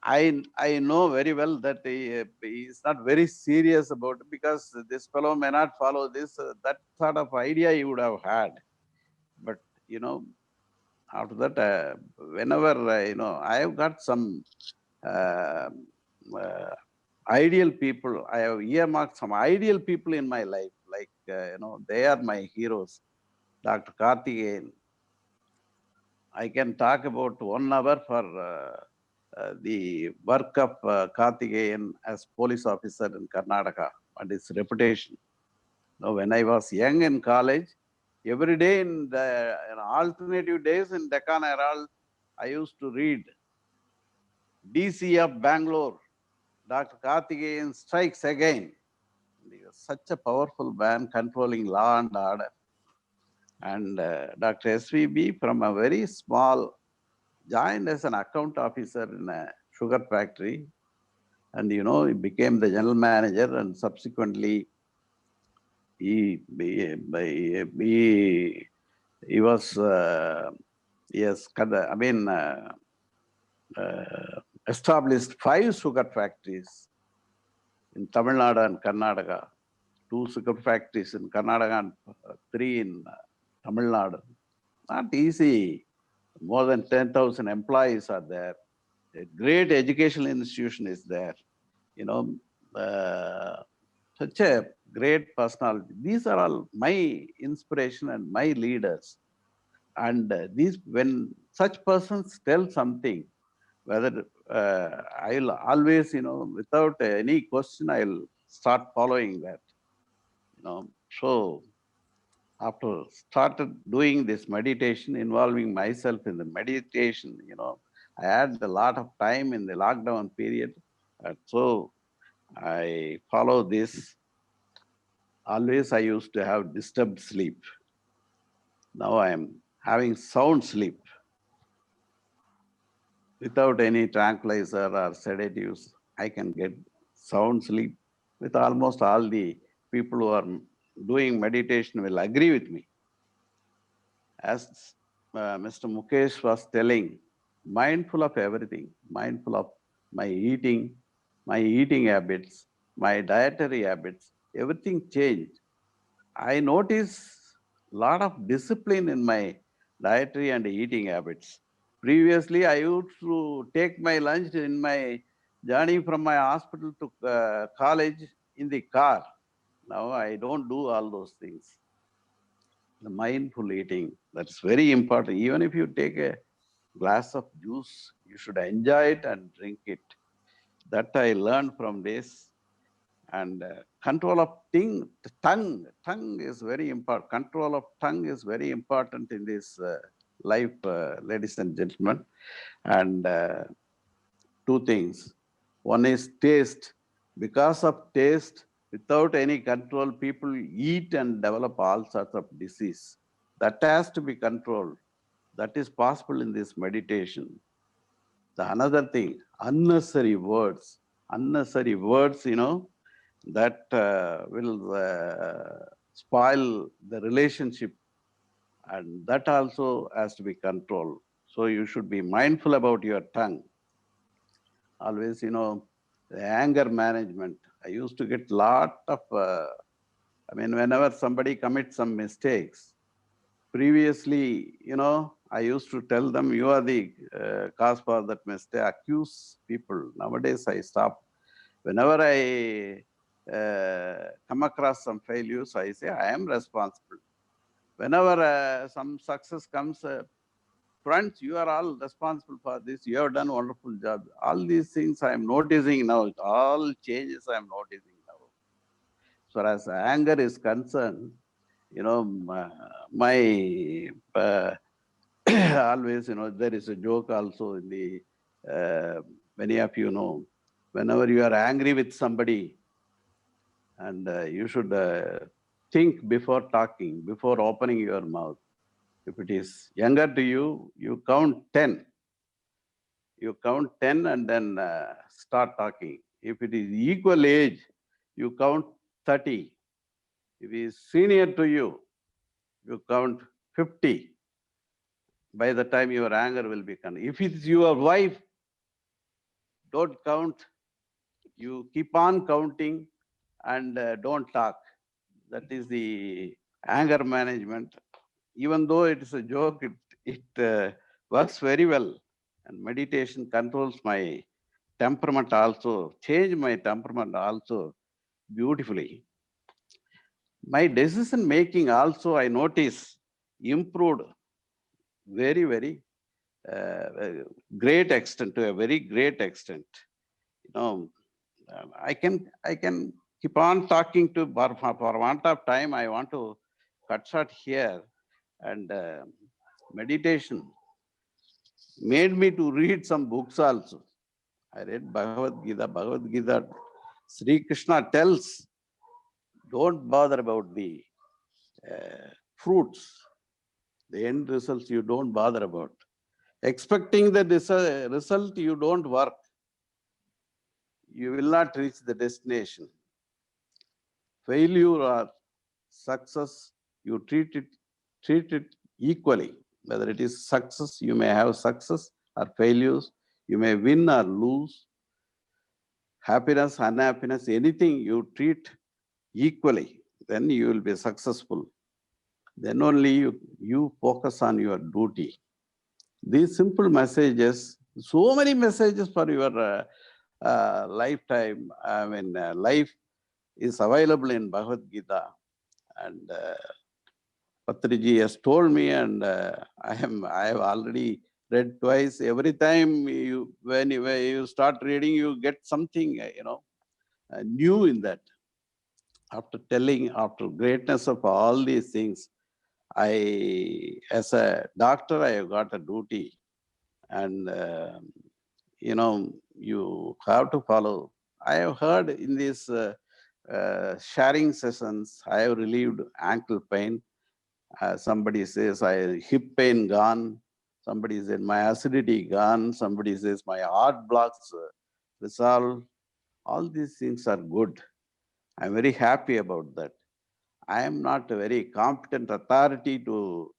I know very well that he is not very serious about it, because this fellow may not follow this, that sort of idea he would have had. But, after that, whenever, I have got some uh, uh, ideal people, I have earmarked some ideal people in my life, like, they are my heroes. Dr. Karthikeyan. I can talk about 1 hour for the work of Karthikeyan as police officer in Karnataka and his reputation. Now, when I was young in college, every day in the alternative days in Deccan Herald, I used to read DC of Bangalore, Dr. Karthikeyan strikes again. He was such a powerful man controlling law and order. And Dr. SVB, from a very small, joined as an account officer in a sugar factory. And, he became the general manager, and subsequently he was, yes, established 5 sugar factories in Tamil Nadu and Karnataka, 2 sugar factories in Karnataka and 3 in Tamil Nadu. Not easy. More than 10,000 employees are there. A great educational institution is there. Such a great personality. These are all my inspiration and my leaders. And when such persons tell something, whether I'll always, without any question, I'll start following that. So after started doing this meditation, involving myself in the meditation, I had a lot of time in the lockdown period. So I follow this. Always I used to have disturbed sleep. Now I am having sound sleep without any tranquilizer or sedatives. I can get sound sleep. With almost all the people who are doing meditation will agree with me. As Mr. Mukesh was telling, mindful of everything, mindful of my eating habits, my dietary habits, everything changed. I noticed a lot of discipline in my dietary and eating habits. Previously, I used to take my lunch in my journey from my hospital to college in the car. Now I don't do all those things. The mindful eating, that's very important. Even if you take a glass of juice, you should enjoy it and drink it. That I learned from this. And control of tongue is very important. Control of tongue is very important in this life, ladies and gentlemen. And 2 things. One is taste. Because of taste, without any control, people eat and develop all sorts of disease. That has to be controlled. That is possible in this meditation. The another thing, unnecessary words. Unnecessary words, that will spoil the relationship, and that also has to be controlled. So you should be mindful about your tongue. Always, the anger management. I used to get lot of, whenever somebody commits some mistakes, previously, I used to tell them, you are the cause for that mistake, accuse people. Nowadays, I stop. Whenever I come across some failures, I say, I am responsible. Whenever some success comes, friends, you are all responsible for this. You have done a wonderful job. All these things I am noticing now. All changes I am noticing now. As far as anger is concerned, you know, my always, you know, there is a joke also in the, many of you know, whenever you are angry with somebody, and you should think before talking, before opening your mouth. If it is younger to you, you count 10. You count 10 and then start talking. If it is equal age, you count 30. If it is senior to you, you count 50. By the time your anger will be gone. If it's your wife, don't count. You keep on counting and don't talk. That is the anger management. Even though it is a joke, it works very well. And meditation controls my temperament also, change my temperament also beautifully. My decision making also, I notice, improved very, very great extent, to a very great extent. You know, I can keep on talking to, for want of time, I want to cut short here. And meditation made me to read some books also. I read Bhagavad Gita. Bhagavad Gita, Sri Krishna tells, don't bother about the fruits, the end results you don't bother about. Expecting the result, you don't work. You will not reach the destination. Failure or success, you treat it equally. Whether it is success, you may have success or failures. You may win or lose. Happiness, unhappiness, anything you treat equally, then you will be successful. Then only you focus on your duty. These simple messages, so many messages for your lifetime, life is available in Bhagavad Gita. And Patriji has told me, and I have already read twice. Every time when you start reading, you get something new in that. After greatness of all these things, as a doctor, I have got a duty, and you have to follow. I have heard in these sharing sessions, I have relieved ankle pain. Somebody says hip pain gone. Somebody says my acidity gone. Somebody says my heart blocks resolved. All these things are good. I'm very happy about that. I am not a very competent authority to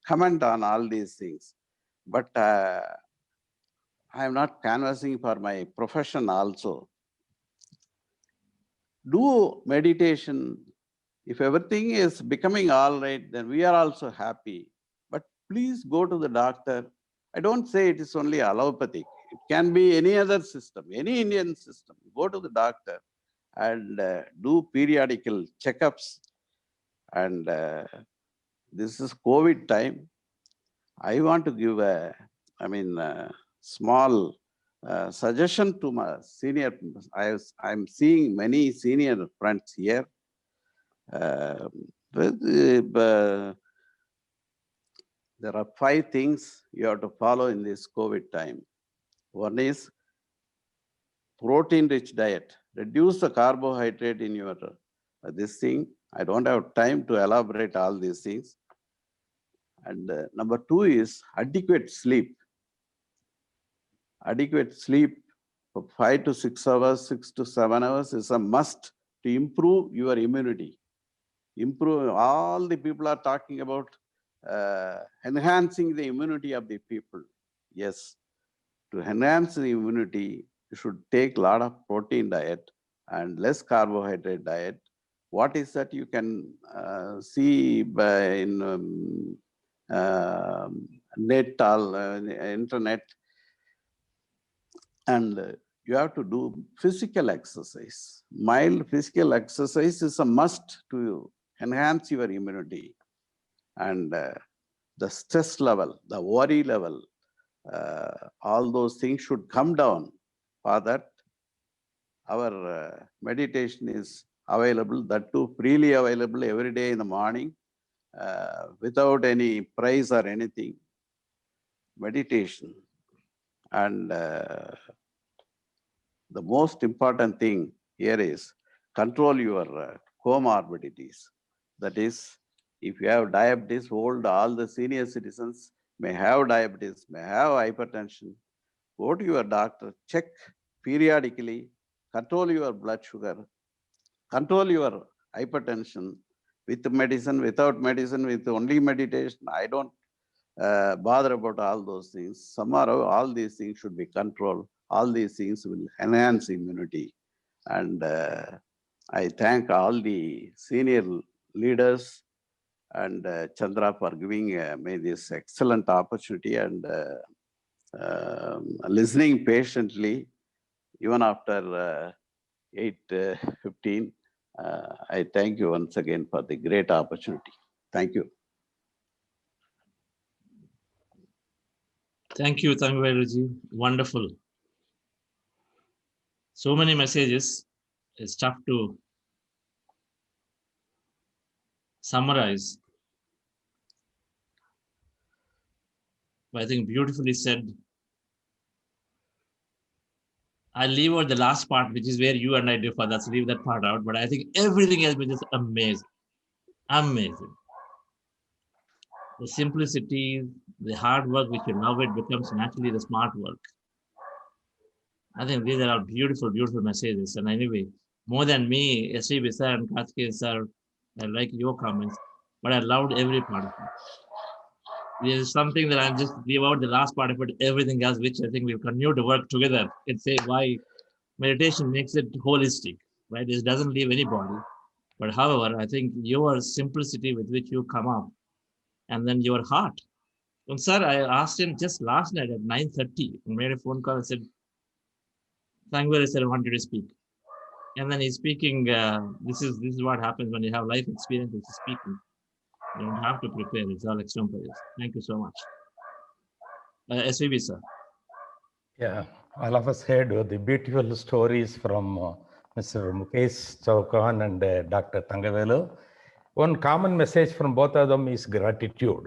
comment on all these things. But I am not canvassing for my profession also. Do meditation. If everything is becoming all right, then we are also happy. But please go to the doctor. I don't say it is only allopathic. It can be any other system, any Indian system. Go to the doctor and do periodical checkups. And this is COVID time. I want to give a small suggestion to my senior. I'm seeing many senior friends here. There are 5 things you have to follow in this COVID time. One is protein-rich diet. Reduce the carbohydrate in your this thing. I don't have time to elaborate all these things. And number 2 is adequate sleep. Adequate sleep for 5 to 6 hours, 6 to 7 hours is a must to improve your immunity. All the people are talking about enhancing the immunity of the people. Yes, to enhance the immunity, you should take a lot of protein diet and less carbohydrate diet. What is that? You can see in internet, and you have to do physical exercise. Mild physical exercise is a must to enhance your immunity. And the stress level, the worry level, all those things should come down. For that, our meditation is available, that too freely available every day in the morning, without any price or anything. Meditation. And the most important thing here is control your comorbidities. That is, if you have diabetes, all the senior citizens may have diabetes, may have hypertension. Go to your doctor, check periodically, control your blood sugar, control your hypertension with medicine, without medicine, with only meditation. I don't bother about all those things. Somehow, all these things should be controlled. All these things will enhance immunity. And I thank all the senior leaders and Chandra for giving me this excellent opportunity and listening patiently, even after 8:15. I thank you once again for the great opportunity. Thank you. Thank you, Thangavelu. Wonderful. So many messages. It's tough to summarize. But I think beautifully said. I'll leave out the last part, which is where you and I differ. Let's leave that part out. But I think everything has been just amazing. Amazing. The simplicity, the hard work, which you love, it becomes naturally the smart work. I think these are all beautiful, beautiful messages. And anyway, more than me, SCB sir and Karthikeyan sir, I like your comments, but I loved every part of it. There's something that I'm just leave out the last part of it, everything else, which I think we'll continue to work together and say why meditation makes it holistic, right? It doesn't leave anybody. But however, I think your simplicity with which you come up, and then your heart. And sir, I asked him just last night at 9:30, I made a phone call and said, Thangavelu sir, I want you to speak. And then he's speaking, this is what happens when you have life experience with speaking. You don't have to prepare, it's all extemporaneous. Thank you so much. SVB sir. Yeah, all of us heard the beautiful stories from Mr. Mukesh Chauhan and Dr. Thangavelu. One common message from both of them is gratitude.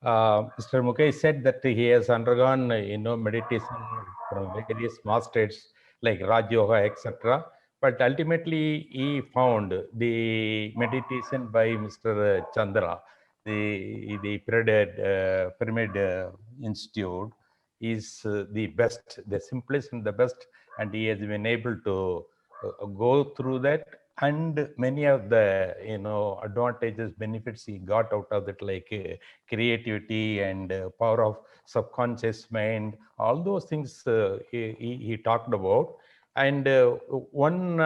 Mr. Mukesh said that he has undergone, meditation from various masters like Raj Yoga, etc. But ultimately, he found the meditation by Mr. Chandra, the Pyramid Institute, is the best, the simplest and the best, and he has been able to go through that, and many of the advantages, benefits he got out of it, like creativity and power of subconscious mind, all those things he talked about. And one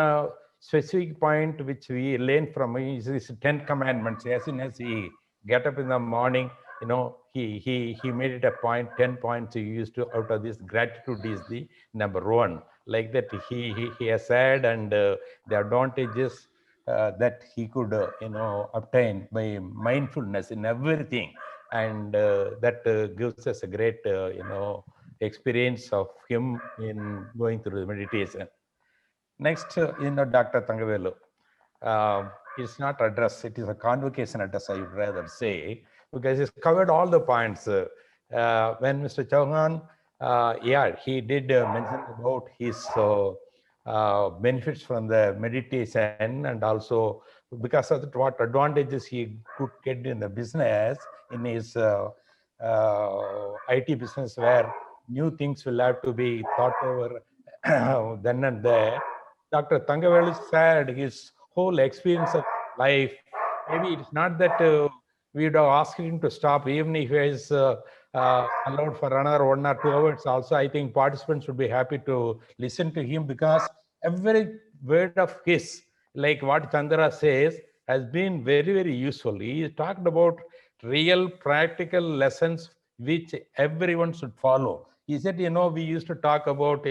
specific point which we learned from him is his 10 commandments. As soon as he get up in the morning, he made it a point, 10 points he used to out of this. Gratitude is the number one. Like that, he has said, and the advantages that he could obtain by mindfulness in everything, and that gives us a great experience of him in going through the meditation. Next, Dr. Thangavelu. It's not address, it is a convocation address, I would rather say, because it's covered all the points. When Mr. Chauhan, he did mention about his benefits from the meditation, and also because of that, what advantages he could get in the business, in his IT business, where new things will have to be thought over then and there. Dr. Thangavelu said his whole experience of life. Maybe it's not that we would have asked him to stop, even if he is allowed for another 1 or 2 hours. Also, I think participants would be happy to listen to him, because every word of his, like what Chandra says, has been very, very useful. He talked about real practical lessons which everyone should follow. He said, we used to talk about,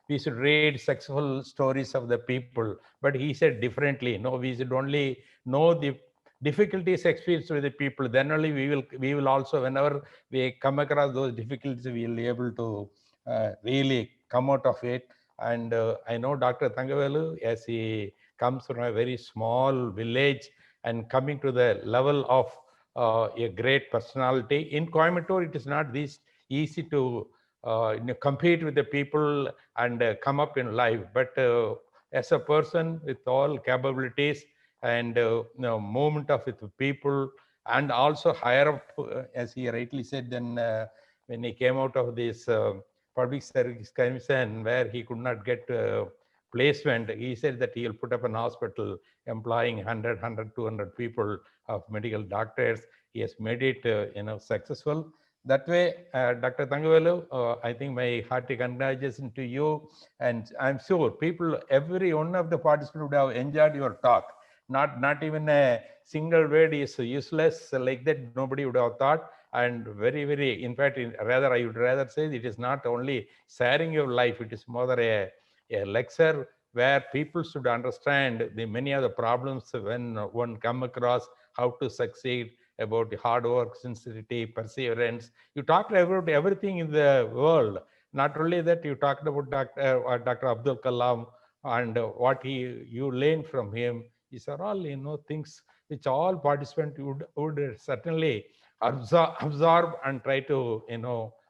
we should read successful stories of the people, but he said differently. We should only know the difficulties experienced with the people, then only we will also, whenever we come across those difficulties, we will be able to really come out of it. And I know Dr. Thangavelu, as he comes from a very small village and coming to the level of a great personality. In Coimbatore, it is not this easy to compete with the people and come up in life. But as a person with all capabilities and movement of with people, and also higher up, as he rightly said, then when he came out of this public service commission where he could not get placement, he said that he will put up an hospital employing 100, 200 people of medical doctors. He has made it successful. That way, Dr. Thangavelu, I think my hearty congratulations to you. And I'm sure people, every one of the participants would have enjoyed your talk. Not even a single word is useless like that, nobody would have thought. And very, very, in fact, I would rather say it is not only sharing your life, it is more a lecture where people should understand the many of the problems when one come across, how to succeed, about the hard work, sincerity, perseverance. You talked about everything in the world. Not only that, you talked about Dr. Abdul Kalam and what you learned from him. These are all things which all participants would certainly absorb and try to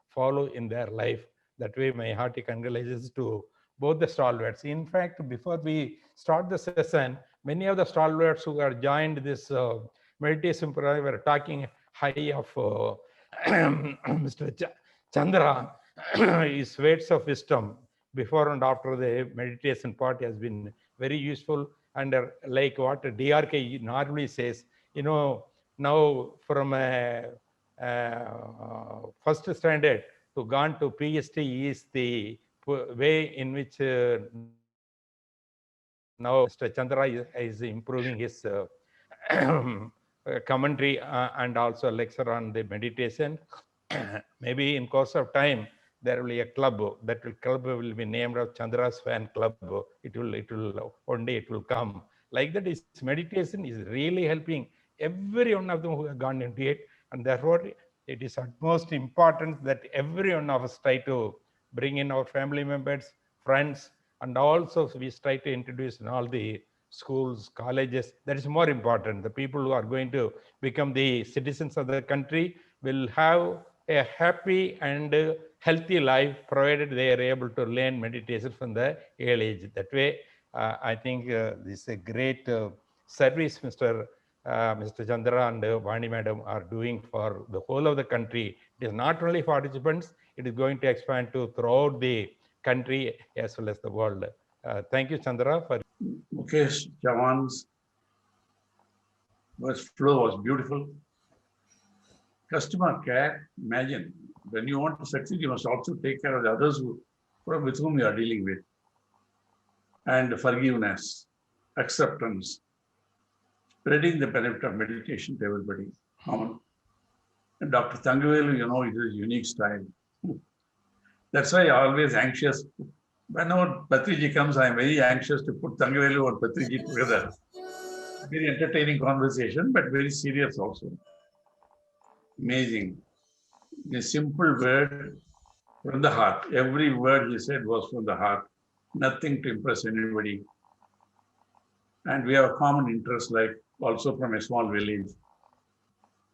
follow in their life. That way, my hearty congratulations to both the stalwarts. In fact, before we start the session, many of the stalwarts who are joined this meditation program were talking high of Mr. Chandra, his words of wisdom before and after the meditation part has been very useful. And like what DRK normally says, now from first standard to gone to PhD is the way in which now Mr. Chandra is improving his commentary and also lecture on the meditation. Maybe in course of time, there will be a club. That club will be named of Chandra's Fan Club. It will one day it will come. Like that, is meditation is really helping every one of them who have gone into it, and therefore it is utmost important that every one of us try to bring in our family members, friends, and also we try to introduce in all the schools, colleges. That is more important. The people who are going to become the citizens of the country will have a happy and healthy life, provided they are able to learn meditation from the early age. That way, I think this is a great service Mr. Chandra and Vani Madam are doing for the whole of the country. It is not only for participants, it is going to expand to throughout the country as well as the world. Thank you, Chandra, for Mukesh Chauhan's flow was beautiful. Customer care, imagine, when you want to succeed, you must also take care of the others with whom you are dealing with. And forgiveness, acceptance, spreading the benefit of meditation to everybody. And Dr. Thangavelu, it is a unique style. That's why I'm always anxious. Whenever Patriji comes, I'm very anxious to put Thangavelu and Patriji together. Very entertaining conversation, but very serious also. Amazing. A simple word from the heart. Every word he said was from the heart. Nothing to impress anybody. And we have a common interest, like also from a small village.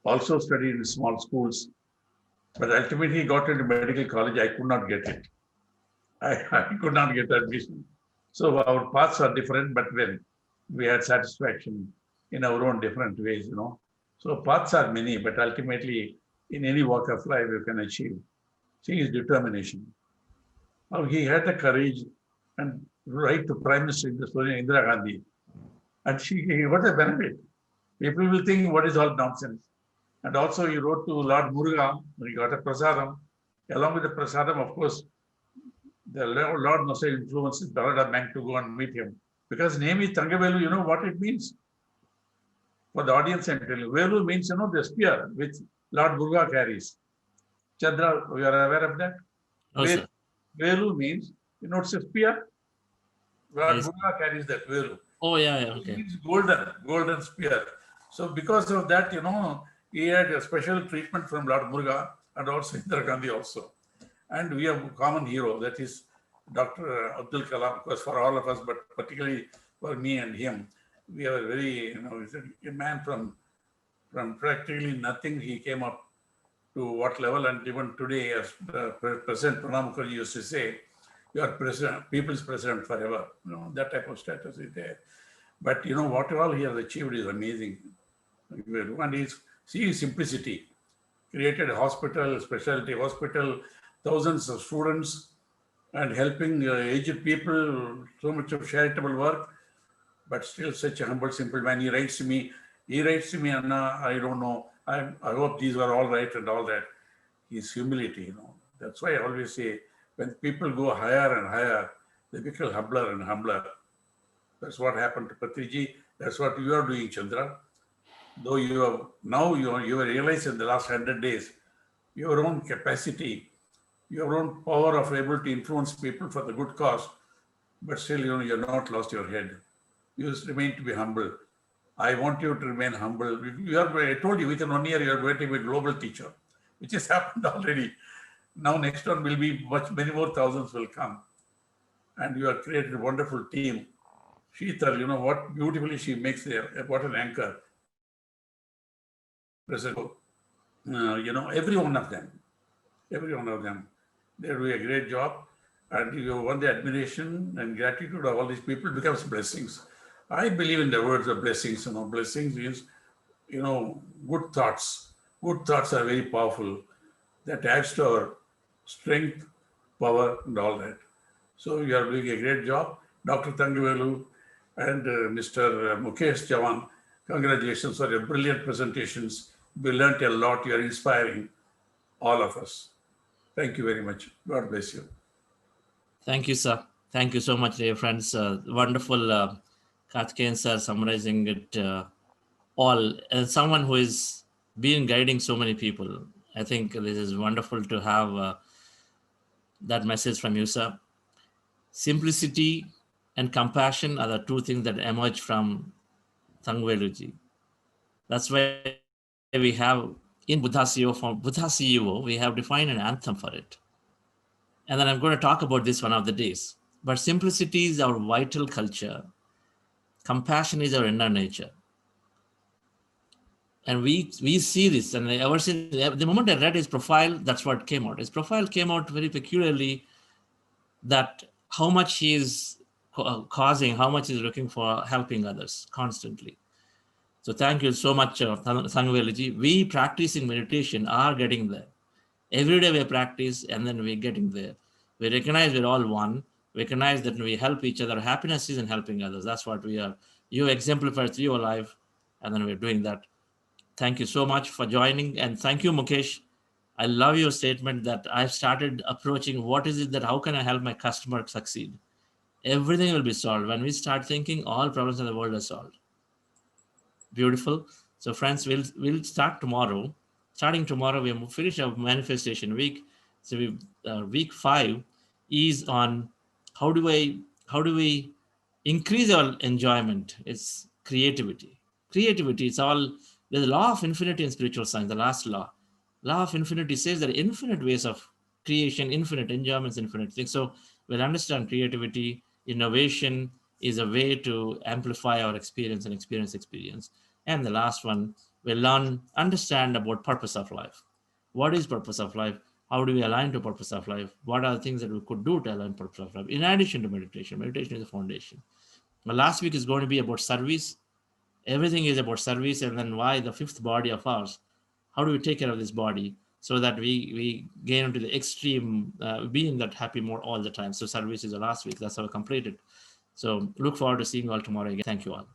Also studied in small schools. But ultimately got into medical college. I could not get it. I could not get admission. So our paths are different, but when we had satisfaction in our own different ways, So paths are many, but ultimately in any walk of life you can achieve. See his determination. How he had the courage and write to Prime Minister Indira Gandhi. And he got the benefit. People will think, what is all nonsense? And also he wrote to Lord Muruga, he got a prasadam. Along with the prasadam, of course, the Lord must have influenced Baroda Bank to go and meet him. Because name is Thangavelu, you know what it means? For the audience, I'm telling you. Velu means, the spear which Lord Muruga carries. Chandra, you are aware of that? Sir. Velu means, it's a spear. Lord Yes. Muruga carries that Velu. Oh, yeah, It okay. means golden spear. So because of that, he had a special treatment from Lord Muruga and also Indira Gandhi also. And we have a common hero, that is Dr. Abdul Kalam, of course, for all of us, but particularly for me and him. We are very, he's a man from practically nothing. He came up to what level, and even today, as President Pranab Mukherjee used to say, you are president, people's president forever. That type of status is there. But what all he has achieved is amazing. And see his simplicity. Created a hospital, specialty hospital, thousands of students, and helping aged people, so much of charitable work, but still such a humble, simple man. He writes to me, Anna, I don't know, I hope these were all right and all that. His humility, That's why I always say, when people go higher and higher, they become humbler and humbler. That's what happened to Patriji. That's what you are doing, Chandra. Though you have realized in the last 100 days, your own capacity, your own power of able to influence people for the good cause, but still, you're not lost your head. You just remain to be humble. I want you to remain humble. I told you, within 1 year, you're going to be a global teacher, which has happened already. Now, next one will be many more thousands will come. And you have created a wonderful team. Sheetal, what beautifully she makes there, what an anchor. President, every one of them, they do a great job. And you won the admiration and gratitude of all these people becomes blessings. I believe in the words of blessings. Blessings is, good thoughts. Good thoughts are very powerful. That adds to our strength, power, and all that. So you are doing a great job. Dr. Thangavelu and Mr. Mukesh Chauhan, congratulations for your brilliant presentations. We learned a lot. You are inspiring all of us. Thank you very much. God bless you. Thank you, sir. Thank you so much, dear friends. Wonderful, Karthikeyan sir, summarizing it all. As someone who has been guiding so many people, I think this is wonderful to have that message from you, sir. Simplicity and compassion are the two things that emerge from Thangveluji. That's why we have in Buddha CEO, we have defined an anthem for it. And then I'm going to talk about this one of the days. But simplicity is our vital culture. Compassion is our inner nature. And we see this. And ever since the moment I read his profile, that's what came out. His profile came out very peculiarly, that how much he is causing, how much he's looking for helping others constantly. So thank you so much, Thangveluji. We practicing meditation are getting there. Every day we practice and then we're getting there. We recognize we're all one. We recognize that we help each other. Happiness is in helping others. That's what we are. You exemplify through your life, and then we're doing that. Thank you so much for joining. And thank you, Mukesh. I love your statement that I've started approaching what is it that how can I help my customer succeed? Everything will be solved. When we start thinking, all problems in the world are solved. Beautiful. So friends, we'll start tomorrow. Starting tomorrow, we will finish our manifestation week. So week 5 is on how do we increase our enjoyment? It's creativity. Creativity, it's all, there's a law of infinity in spiritual science, the last law. Law of infinity says that infinite ways of creation, infinite enjoyments, infinite things. So we'll understand creativity, innovation is a way to amplify our experience and experience. And the last one, we'll understand about purpose of life. What is purpose of life? How do we align to purpose of life? What are the things that we could do to align purpose of life? In addition to meditation, meditation is the foundation. Well, last week is going to be about service. Everything is about service, and then why the fifth body of ours. How do we take care of this body so that we gain into the extreme, being that happy more all the time? So service is the last week. That's how we completed. So look forward to seeing you all tomorrow again. Thank you all.